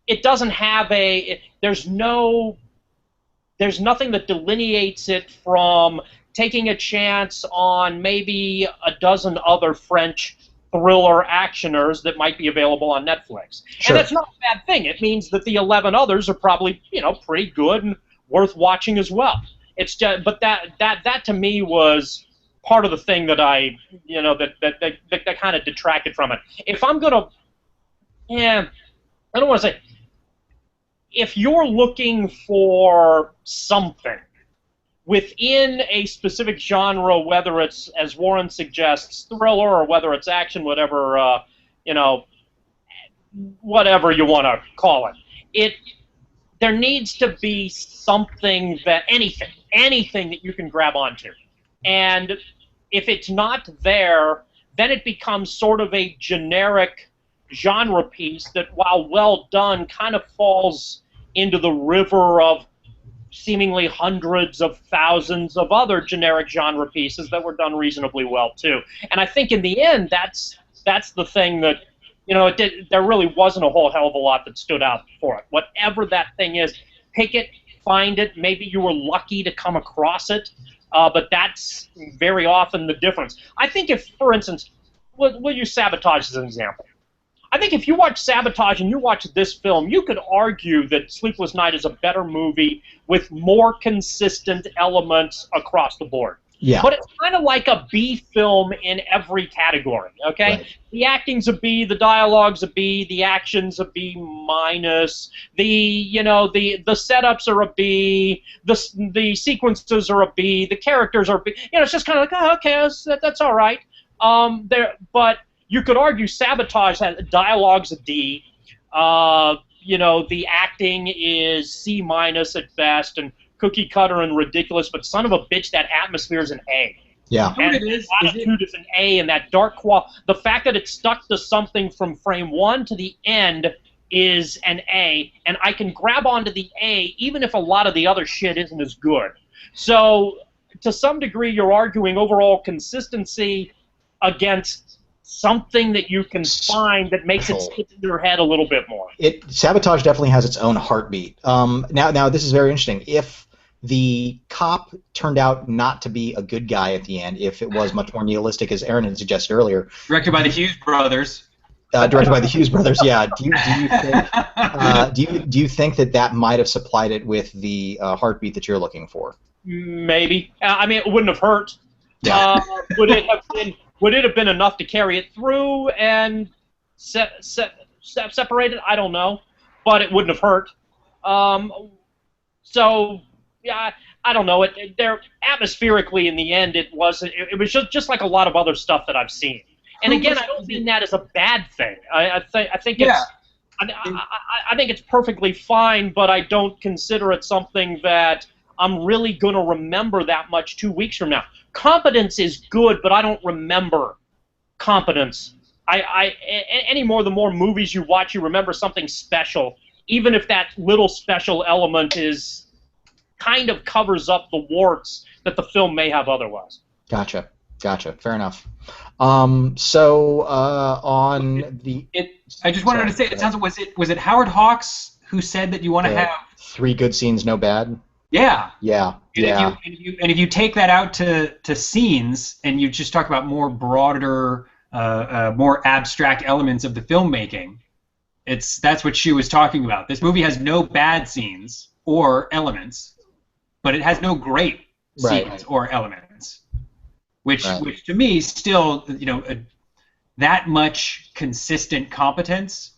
[SPEAKER 4] it doesn't have there's nothing that delineates it from taking a chance on maybe a dozen other French thriller actioners that might be available on Netflix.
[SPEAKER 1] Sure.
[SPEAKER 4] And that's not a bad thing. It means that the 11 others are probably, pretty good and worth watching as well. It's just, but that to me was part of the thing that that kind of detracted from it. If I'm gonna, I don't want to say, if you're looking for something within a specific genre, whether it's, as Warren suggests, thriller, or whether it's action, whatever whatever you want to call it, there needs to be something anything that you can grab onto. And if it's not there, then it becomes sort of a generic genre piece that, while well done, kind of falls into the river of seemingly hundreds of thousands of other generic genre pieces that were done reasonably well too. And I think in the end, that's the thing that, there really wasn't a whole hell of a lot that stood out for it. Whatever that thing is, pick it, find it. Maybe you were lucky to come across it, but that's very often the difference. I think if, for instance, we'll use Sabotage as an example. I think if you watch Sabotage and you watch this film, you could argue that Sleepless Night is a better movie with more consistent elements across the board.
[SPEAKER 1] Yeah.
[SPEAKER 4] But it's kind of like a B film in every category, okay?
[SPEAKER 1] Right.
[SPEAKER 4] The acting's a B, the dialogue's a B, the action's a B minus, the setups are a B, the sequences are a B, the characters are B. It's just kind of like, oh, okay, that's all right. But you could argue Sabotage has dialogue's a D. you know, the acting is C- at best and cookie cutter and ridiculous, but son of a bitch, that atmosphere is an A.
[SPEAKER 1] Yeah.
[SPEAKER 4] And
[SPEAKER 2] it is.
[SPEAKER 4] attitude is an A, and that dark the fact that it stuck to something from frame 1 to the end is an A, and I can grab onto the A even if a lot of the other shit isn't as good. So, to some degree, you're arguing overall consistency against something that you can find that makes it stick in your head a little bit more.
[SPEAKER 1] Sabotage definitely has its own heartbeat. Now this is very interesting. If the cop turned out not to be a good guy at the end, if it was much more nihilistic, as Aaron had suggested earlier.
[SPEAKER 2] Directed by the Hughes brothers.
[SPEAKER 1] Directed by the Hughes brothers, yeah. Do you think that might have supplied it with the heartbeat that you're looking for?
[SPEAKER 4] Maybe. I mean, it wouldn't have hurt.
[SPEAKER 1] Yeah.
[SPEAKER 4] Would it have been enough to carry it through and separate it? I don't know, but it wouldn't have hurt. So. Yeah, I don't know. There atmospherically, in the end, it was just like a lot of other stuff that I've seen. And again, I don't mean that as a bad thing. I think it's I think it's perfectly fine, but I don't consider it something that I'm really going to remember that much 2 weeks from now. Competence is good, but I don't remember competence. Any more the more movies you watch, you remember something special, even if that little special element is kind of covers up the warts that the film may have otherwise.
[SPEAKER 1] Gotcha. Fair enough. On the...
[SPEAKER 2] I just wanted to say, it sounds like, was it Howard Hawks who said that you want to have...
[SPEAKER 1] 3 good scenes, no bad?
[SPEAKER 2] Yeah.
[SPEAKER 1] Yeah.
[SPEAKER 2] And if you take that out to scenes, and you just talk about more broader, more abstract elements of the filmmaking, that's what she was talking about. This movie has no bad scenes or elements, but it has no great scenes or elements, which to me still, that much consistent competence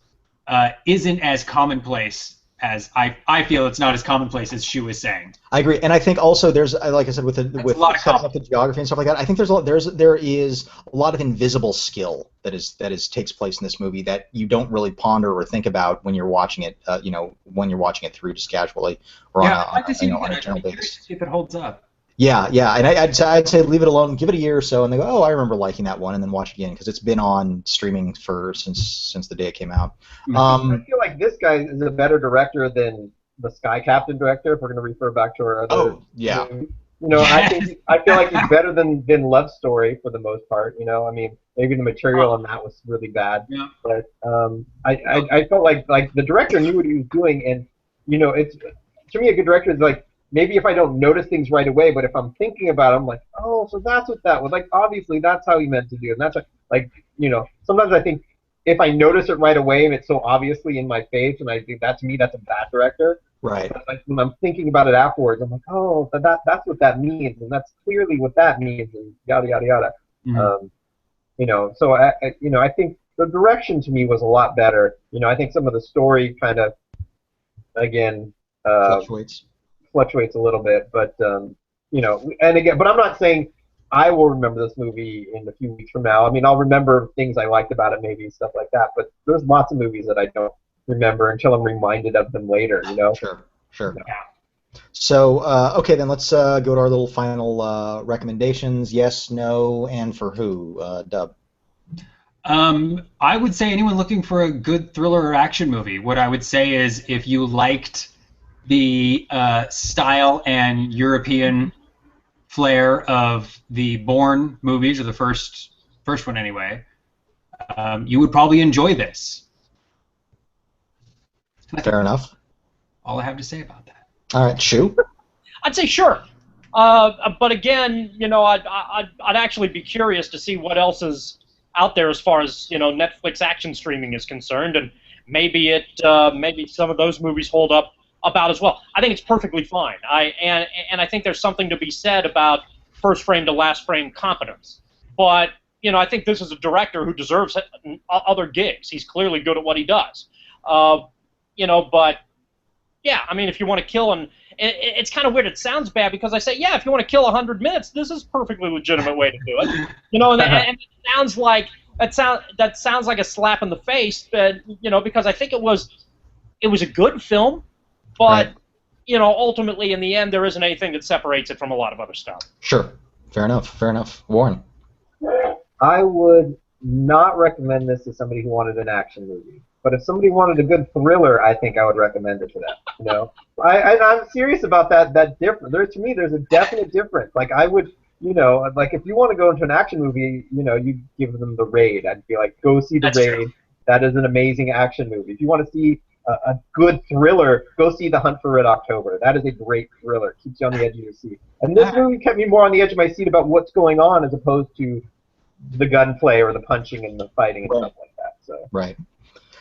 [SPEAKER 2] isn't as commonplace as I feel it's not as commonplace as she was saying.
[SPEAKER 1] I agree, and I think also there's, like I said, with setting up the geography and stuff like that, I think there is a lot of invisible skill that takes place in this movie that you don't really ponder or think about when you're watching it. When you're watching it through just casually or on a general basis.
[SPEAKER 2] If it holds up.
[SPEAKER 1] Yeah, and I'd say leave it alone, give it a year or so, and they go, oh, I remember liking that one, and then watch it again because it's been on streaming since the day it came out.
[SPEAKER 3] I feel like this guy is a better director than the Sky Captain director, if we're going to refer back to our other.
[SPEAKER 1] Oh, yeah.
[SPEAKER 3] Movie. I feel like he's better than Love Story for the most part. I mean, maybe the material on that was really bad, but I felt like the director knew what he was doing, and it's, to me, a good director is like, maybe if I don't notice things right away, but if I'm thinking about it, I'm like, oh, so that's what that was. Like, obviously, that's how he meant to do it. And that's sometimes I think if I notice it right away and it's so obviously in my face, and I think that's a bad director.
[SPEAKER 1] Right.
[SPEAKER 3] But when I'm thinking about it afterwards, I'm like, oh, that's what that means, and that's clearly what that means, and yada yada yada. Mm-hmm. So I think the direction to me was a lot better. I think some of the story kind of, again, fluctuates a little bit, but and again, but I'm not saying I will remember this movie in a few weeks from now. I mean, I'll remember things I liked about it, maybe stuff like that. But there's lots of movies that I don't remember until I'm reminded of them later.
[SPEAKER 1] Sure. Yeah. So okay, then let's go to our little final recommendations. Yes, no, and for who? Dub.
[SPEAKER 2] I would say anyone looking for a good thriller or action movie. What I would say is if you liked the style and European flair of the Bourne movies, or the first one anyway, you would probably enjoy this.
[SPEAKER 1] Fair enough.
[SPEAKER 2] All I have to say about that.
[SPEAKER 1] All right, Shu?
[SPEAKER 4] I'd say sure. But again, I'd actually be curious to see what else is out there as far as Netflix action streaming is concerned, and maybe some of those movies hold up about as well. I think it's perfectly fine. And I think there's something to be said about first frame to last frame competence. But I think this is a director who deserves other gigs. He's clearly good at what he does. But yeah, I mean, if you want to kill it's kind of weird. It sounds bad because I say, yeah, if you want to kill 100 minutes, this is a perfectly legitimate way to do it. And it sounds like that sounds like a slap in the face, but because I think it was it was a good film, but
[SPEAKER 1] Right.
[SPEAKER 4] you know, ultimately in the end, there isn't anything that separates it from a lot of other stuff.
[SPEAKER 1] Sure. Fair enough. Fair enough. Warren.
[SPEAKER 3] I would not recommend this to somebody who wanted an action movie. But if somebody wanted a good thriller, I think I would recommend it to them. You know, I'm serious about that. That difference. To me, there's a definite difference. Like I would, you know, like if you want to go into an action movie, you know, you give them The Raid. I'd be like, go see The
[SPEAKER 4] That's
[SPEAKER 3] Raid.
[SPEAKER 4] true.
[SPEAKER 3] That is an amazing action movie. If you want to see a good thriller, go see The Hunt for Red October. That is a great thriller. Keeps you on the edge of your seat. And this movie kept me more on the edge of my seat about what's going on as opposed to the gunplay or the punching and the fighting and stuff like that. So.
[SPEAKER 1] Right.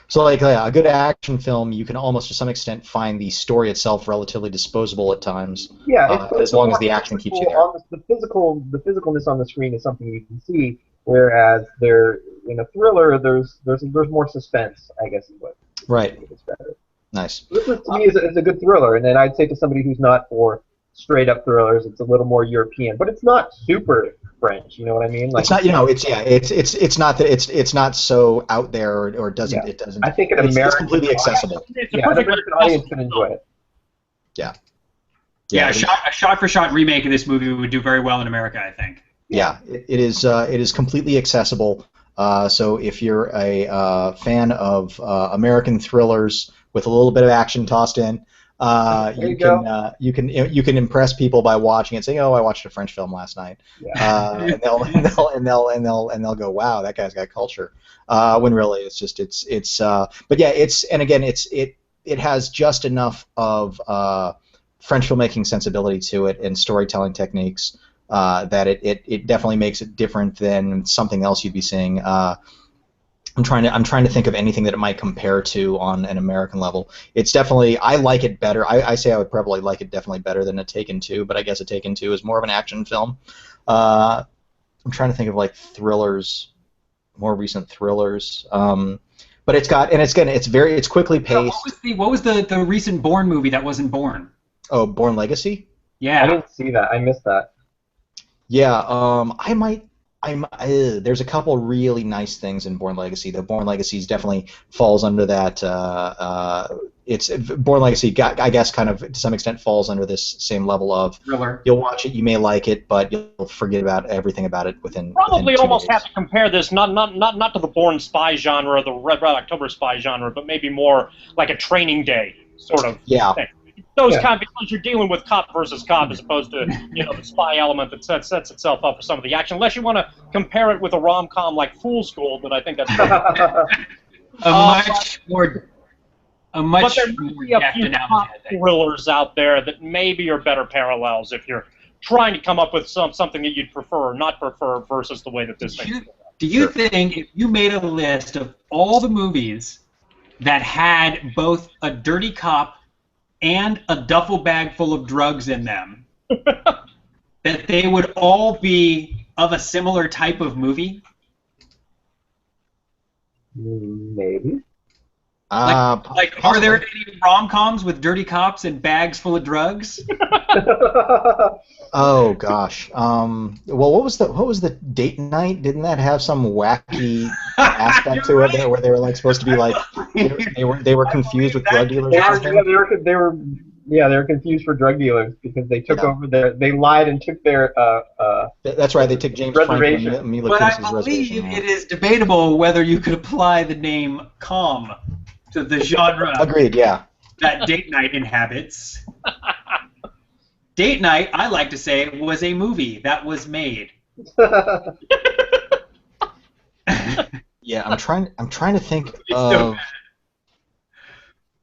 [SPEAKER 1] So, like a good action film, you can almost to some extent find the story itself relatively disposable at times.
[SPEAKER 3] Yeah,
[SPEAKER 1] as long as the action keeps you there.
[SPEAKER 3] The physicalness on the screen is something you can see, whereas in a thriller, there's more suspense, I guess is what.
[SPEAKER 1] Right.
[SPEAKER 3] It's better.
[SPEAKER 1] Nice.
[SPEAKER 3] This is, to me is a good thriller, and then I'd say to somebody who's not for straight up thrillers, it's a little more European, but it's not super French. You know what I mean? Like,
[SPEAKER 1] it's not, you know, it's not that it's not so out there or doesn't it doesn't.
[SPEAKER 3] I think an
[SPEAKER 1] it's
[SPEAKER 3] American
[SPEAKER 1] completely accessible.
[SPEAKER 4] It's a
[SPEAKER 3] Yeah, an
[SPEAKER 4] perfect
[SPEAKER 3] American audience can enjoy it.
[SPEAKER 2] Yeah, a shot-for-shot remake of this movie would do very well in America, I think.
[SPEAKER 1] Yeah, it is completely accessible. So if you're a fan of American thrillers with a little bit of action tossed in, you can impress people by watching it, saying, "Oh, I watched a French film last night," and they'll go, "Wow, that guy's got culture." When really it's just but yeah, it has just enough of French filmmaking sensibility to it and storytelling techniques that it definitely makes it different than something else you'd be seeing. I'm trying to think of anything that it might compare to on an American level. It's definitely, I like it better. I say I would probably like it definitely better than a Taken 2, but I guess a Taken 2 is more of an action film. I'm trying to think of like thrillers, more recent thrillers. But it's quickly paced.
[SPEAKER 2] What was the recent Bourne movie that wasn't Bourne?
[SPEAKER 1] Oh, Bourne Legacy?
[SPEAKER 2] Yeah.
[SPEAKER 3] I didn't see that. I missed that.
[SPEAKER 1] Yeah, there's a couple really nice things in Bourne Legacy. The Bourne Legacy definitely falls under that. Bourne Legacy, I guess, kind of to some extent falls under this same level of
[SPEAKER 2] thriller.
[SPEAKER 1] You'll watch it, you may like it, but you'll forget about everything about it within.
[SPEAKER 4] Probably
[SPEAKER 1] within 2
[SPEAKER 4] almost
[SPEAKER 1] days.
[SPEAKER 4] have to compare this not to the Bourne spy genre, or the Red October spy genre, but maybe more like a Training Day sort of thing. Those kind, because you're dealing with cop versus cop as opposed to the spy element that sets itself up for some of the action. Unless you want to compare it with a rom-com like Fool's Gold, but I think that's
[SPEAKER 2] a much more
[SPEAKER 4] but there may be a few top thrillers out there that maybe are better parallels if you're trying to come up with something that you'd prefer or not prefer versus the way that this thing.
[SPEAKER 2] Do you think if you made a list of all the movies that had both a dirty cop and a duffel bag full of drugs in them, that they would all be of a similar type of movie?
[SPEAKER 3] Maybe.
[SPEAKER 2] Like are there any rom-coms with dirty cops and bags full of drugs?
[SPEAKER 1] Oh gosh. Well, what was the Date Night? Didn't that have some wacky aspect to it there, where they were like supposed to be like they were confused with drug dealers?
[SPEAKER 3] They were confused for drug dealers because they took over they lied and took their
[SPEAKER 1] That's right. They took James
[SPEAKER 3] reservation.
[SPEAKER 1] Franco and Mila
[SPEAKER 2] But I
[SPEAKER 1] Kunis's
[SPEAKER 2] believe
[SPEAKER 1] reservation.
[SPEAKER 2] it is debatable whether you could apply the name "com" to the genre
[SPEAKER 1] Agreed. Yeah.
[SPEAKER 2] that Date Night inhabits. Date Night, I like to say, was a movie that was made.
[SPEAKER 1] Yeah, I'm trying to think of.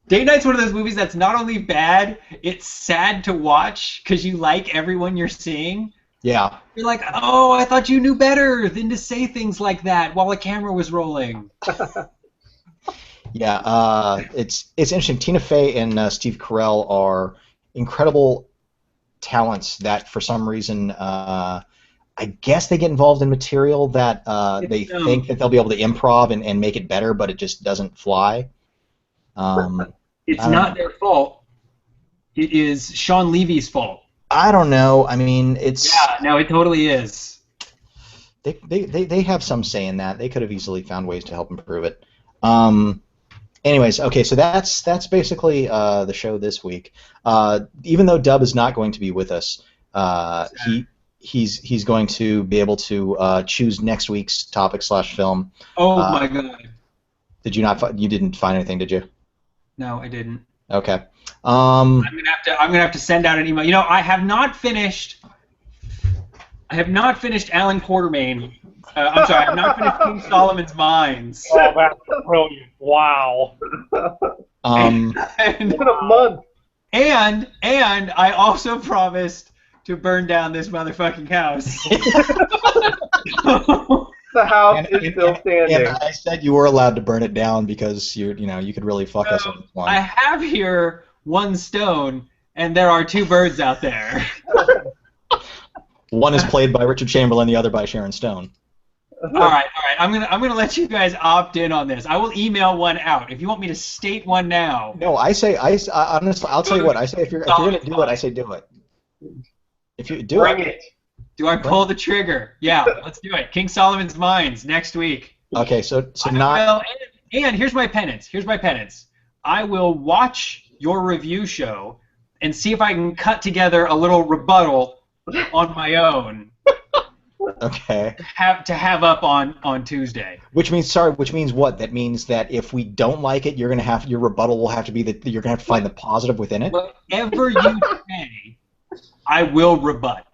[SPEAKER 2] Date Night's one of those movies that's not only bad, it's sad to watch because you like everyone you're seeing.
[SPEAKER 1] Yeah.
[SPEAKER 2] You're like, oh, I thought you knew better than to say things like that while the camera was rolling.
[SPEAKER 1] Yeah, it's interesting. Tina Fey and Steve Carell are incredible talents that, for some reason, I guess they get involved in material that they think that they'll be able to improv and make it better, but it just doesn't fly.
[SPEAKER 2] It's not their fault. It is Sean Levy's fault.
[SPEAKER 1] I don't know. I mean, it's...
[SPEAKER 2] Yeah, no, it totally is.
[SPEAKER 1] They have some say in that. They could have easily found ways to help improve it. Anyways, okay, so that's basically the show this week. Even though Dub is not going to be with us, he's going to be able to choose next week's topic/film.
[SPEAKER 2] Oh my god!
[SPEAKER 1] Did you not? You didn't find anything, did you?
[SPEAKER 2] No, I didn't.
[SPEAKER 1] Okay.
[SPEAKER 2] I'm gonna have to send out an email. You know, I have not finished Alan Quartermain. I'm sorry, I have not finished King Solomon's Mines.
[SPEAKER 4] Oh, that's brilliant! Wow.
[SPEAKER 3] It's been a month.
[SPEAKER 2] And I also promised to burn down this motherfucking house.
[SPEAKER 3] The house is still standing.
[SPEAKER 1] And I said you were allowed to burn it down because you could really fuck us on this one.
[SPEAKER 2] I have here one stone, and there are 2 birds out there.
[SPEAKER 1] One is played by Richard Chamberlain, the other by Sharon Stone.
[SPEAKER 2] All right. I'm gonna let you guys opt in on this. I will email one out if you want me to state one now.
[SPEAKER 1] No, honestly, I'll tell you what. I say if you're gonna do it, I say do it. If you do
[SPEAKER 3] Bring
[SPEAKER 1] it.
[SPEAKER 3] it.
[SPEAKER 2] Do I pull the trigger? Yeah, let's do it. King Solomon's Mines next week.
[SPEAKER 1] Okay, so
[SPEAKER 2] Well, and here's my penance. I will watch your review show and see if I can cut together a little rebuttal on my own.
[SPEAKER 1] Okay.
[SPEAKER 2] To have up on Tuesday.
[SPEAKER 1] Which means what? That means that if we don't like it, your rebuttal will have to be that you're gonna have to find the positive within it.
[SPEAKER 2] Whatever you say, I will rebut.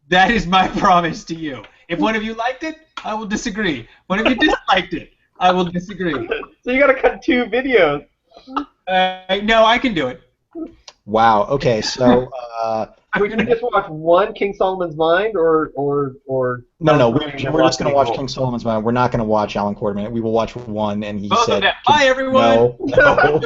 [SPEAKER 2] That is my promise to you. If one of you liked it, I will disagree. One of you disliked it, I will disagree.
[SPEAKER 3] So you gotta cut 2 videos.
[SPEAKER 2] No, I can do it.
[SPEAKER 1] Wow. Okay. So.
[SPEAKER 3] We're gonna just watch one King Solomon's Mine, or
[SPEAKER 1] No. We're just gonna watch King Solomon's Mine. We're not gonna watch Alan Quartermain. We will watch one, and he
[SPEAKER 2] Both
[SPEAKER 1] said,
[SPEAKER 2] of them. Bye, everyone.
[SPEAKER 1] No.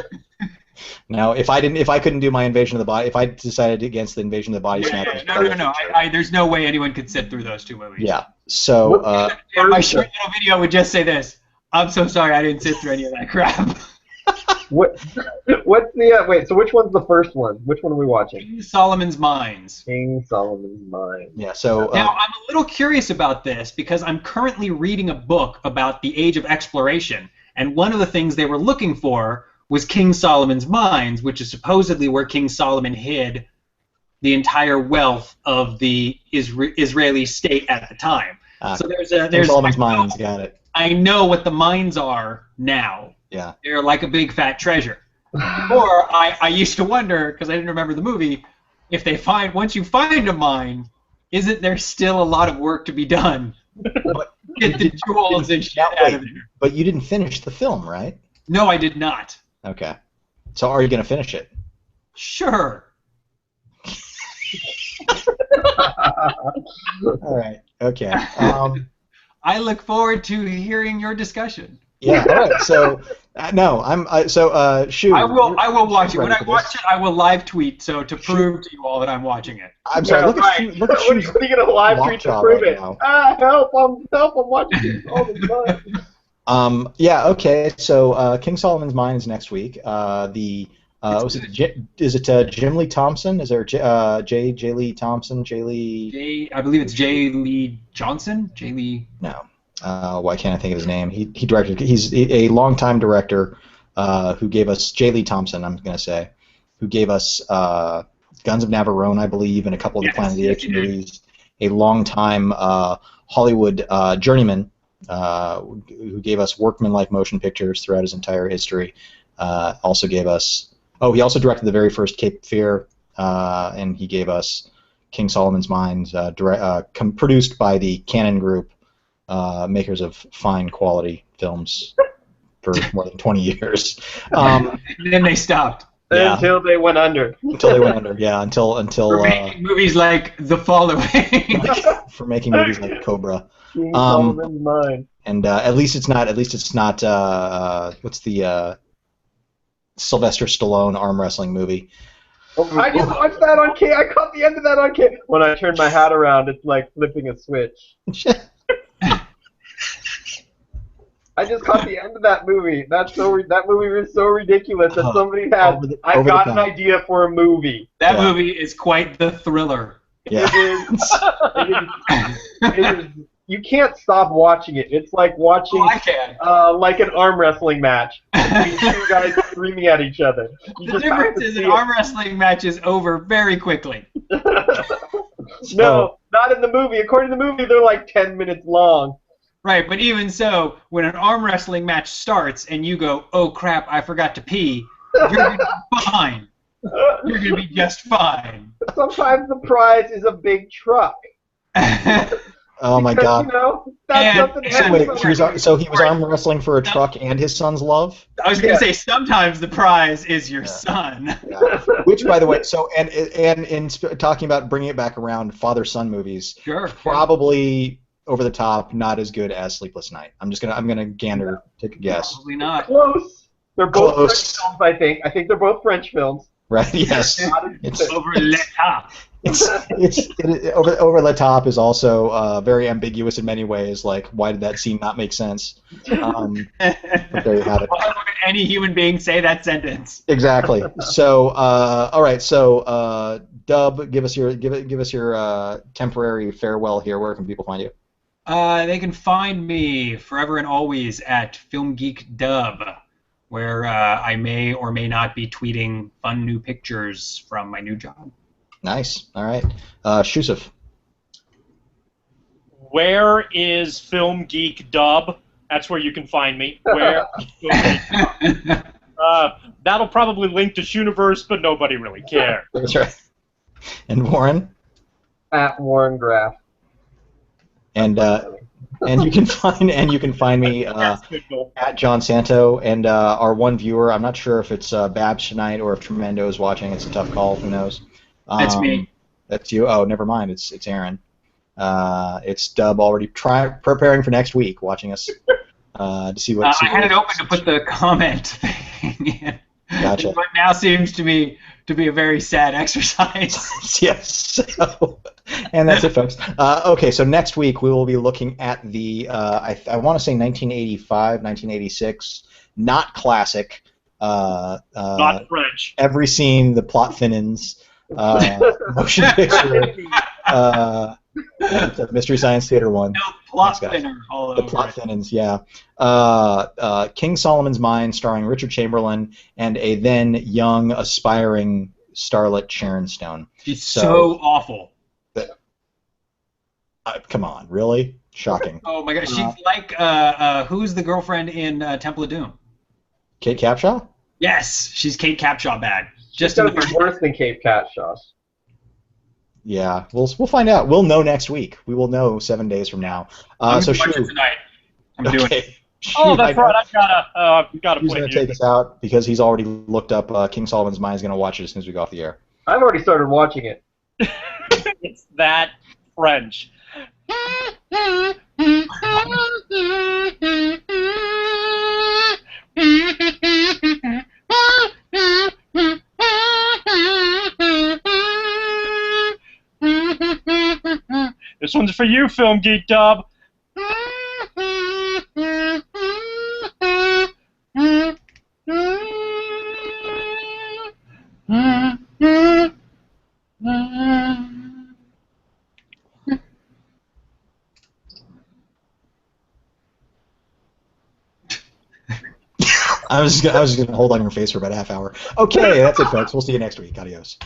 [SPEAKER 1] No. If I couldn't do my Invasion of the Body, if I decided against the Invasion of the Body Snatchers.
[SPEAKER 2] No. There's no way anyone could sit through those 2 movies.
[SPEAKER 1] Yeah. So.
[SPEAKER 2] My short little video would just say this: I'm so sorry I didn't sit through any of that crap.
[SPEAKER 3] What's the wait? So which one's the first one? Which one are we watching?
[SPEAKER 2] King Solomon's Mines.
[SPEAKER 3] King Solomon's Mines.
[SPEAKER 1] Yeah. So.
[SPEAKER 2] Now I'm a little curious about this because I'm currently reading a book about the Age of Exploration, and one of the things they were looking for was King Solomon's Mines, which is supposedly where King Solomon hid the entire wealth of the Israeli state at the time. So there's
[SPEAKER 1] King Solomon's Mines. Got it.
[SPEAKER 2] I know what the mines are now.
[SPEAKER 1] Yeah.
[SPEAKER 2] They're like a big fat treasure. Or I used to wonder, because I didn't remember the movie, if once you find a mine, isn't there still a lot of work to be done? Get the jewels and shit out of there.
[SPEAKER 1] But you didn't finish the film, right?
[SPEAKER 2] No, I did not.
[SPEAKER 1] Okay. So are you going to finish it?
[SPEAKER 2] Sure.
[SPEAKER 1] All right. Okay.
[SPEAKER 2] I look forward to hearing your discussion.
[SPEAKER 1] Yeah. All right. So Shu.
[SPEAKER 2] I will watch it. When I watch it, I will live tweet. So to prove to you all that I'm watching it.
[SPEAKER 1] I'm sorry. Look at Shu's.
[SPEAKER 3] What are you gonna live tweet to prove it? Help! I'm watching it all the time.
[SPEAKER 1] Yeah. Okay. So King Solomon's Mine is next week. Is it Jim Lee Thompson? Is there J. Lee Thompson?
[SPEAKER 2] I believe it's J. Lee Johnson. J. Lee.
[SPEAKER 1] No. Why can't I think of his name? He directed. He's a longtime director who gave us J. Lee Thompson. I'm gonna say, who gave us Guns of Navarone, I believe, and a couple of the Planet of the Apes movies. A longtime Hollywood journeyman who gave us workman-like motion pictures throughout his entire history. Also gave us. Oh, he also directed the very first Cape Fear, and he gave us King Solomon's Mines, produced by the Cannon Group, makers of fine quality films for more than 20 years.
[SPEAKER 2] Then they stopped.
[SPEAKER 1] Yeah.
[SPEAKER 3] Until they went under.
[SPEAKER 1] Until they went under, yeah. Until
[SPEAKER 2] for making movies like The Following.
[SPEAKER 1] For making movies like Cobra.
[SPEAKER 3] King Solomon's Mine.
[SPEAKER 1] And at least it's not. What's the Sylvester Stallone arm wrestling movie?
[SPEAKER 3] I just watched that on K. I caught the end of that on K. When I turn my hat around, it's like flipping a switch. I just caught the end of that movie. That movie was so ridiculous that somebody had. I got an idea for a movie.
[SPEAKER 2] That movie is quite the thriller.
[SPEAKER 1] Yeah.
[SPEAKER 3] It is you can't stop watching it. It's like watching
[SPEAKER 2] I can.
[SPEAKER 3] like an arm wrestling match between two guys screaming at each other.
[SPEAKER 2] The difference is an arm wrestling match is over very quickly.
[SPEAKER 3] No, not in the movie. According to the movie, they're like 10 minutes long.
[SPEAKER 2] Right, but even so, when an arm wrestling match starts and you go, oh crap, I forgot to pee, you're going to be fine. You're going to be just fine.
[SPEAKER 3] Sometimes the prize is a big truck.
[SPEAKER 1] Oh my God!
[SPEAKER 3] You know, that's something.
[SPEAKER 1] So he was arm wrestling for a truck and his son's love.
[SPEAKER 2] I was going to say sometimes the prize is your son.
[SPEAKER 1] Yeah. Which, by the way, and in talking about bringing it back around, father-son movies, probably over the top, not as good as Sleepless Night. I'm gonna gander, take a guess.
[SPEAKER 2] Probably not.
[SPEAKER 3] Close. They're both French films, I think. I think they're both French films.
[SPEAKER 1] Right. Yes.
[SPEAKER 2] It's over the top.
[SPEAKER 1] Over the top is also very ambiguous in many ways. Like, why did that scene not make sense? But there you have it.
[SPEAKER 2] Why would any human being say that sentence?
[SPEAKER 1] Exactly. So, all right. So, Dub, give us your temporary farewell here. Where can people find you?
[SPEAKER 2] They can find me forever and always at Film Geek Dub, where I may or may not be tweeting fun new pictures from my new job.
[SPEAKER 1] Nice. All right. Shusif.
[SPEAKER 4] Where is Film Geek Dub? That's where you can find me. Where is Film Geek Dub? That'll probably link to Shuniverse, but nobody really cares.
[SPEAKER 1] That's right. And Warren?
[SPEAKER 3] At Warren Graff.
[SPEAKER 1] And you can find me at John Santo, and our one viewer. I'm not sure if it's Babs tonight or if Tremendo is watching. It's a tough call. Who knows?
[SPEAKER 2] That's me.
[SPEAKER 1] That's you. Oh, never mind. It's Aaron. It's Dub already preparing for next week, watching us to see what.
[SPEAKER 2] I had it open to put the comment thing in.
[SPEAKER 1] Gotcha.
[SPEAKER 2] But now seems to me to be a very sad exercise.
[SPEAKER 1] Yes. And that's it, folks. Okay, so next week we will be looking at the I want to say 1985, 1986, not classic.
[SPEAKER 4] Not French.
[SPEAKER 1] Every scene, the plot thinnens. Motion picture. The Mystery Science Theater one.
[SPEAKER 2] No, plot thinner all over.
[SPEAKER 1] The plot thinnens, yeah. King Solomon's Mine, starring Richard Chamberlain and a then young, aspiring starlet Sharon Stone.
[SPEAKER 2] She's so awful.
[SPEAKER 1] Come on, really? Shocking.
[SPEAKER 2] Oh my God, she's like who's the girlfriend in Temple of Doom?
[SPEAKER 1] Kate Capshaw?
[SPEAKER 2] Yes, she's Kate Capshaw bad.
[SPEAKER 3] Just in the first. Worse than Kate Capshaw.
[SPEAKER 1] Yeah, we'll find out. We'll know next week. We will know 7 days from now.
[SPEAKER 2] I'm watching tonight. I'm doing it.
[SPEAKER 4] Oh, that's right. I've gotta
[SPEAKER 1] He's
[SPEAKER 4] play.
[SPEAKER 1] He's going to take us out because he's already looked up King Solomon's Mine. He's going to watch it as soon as we go off the air.
[SPEAKER 3] I've already started watching it.
[SPEAKER 4] It's that French. This one's for you, Film Geek Dub.
[SPEAKER 1] I was just gonna hold on your face for about a half hour. Okay, that's it, folks. We'll see you next week. Adios.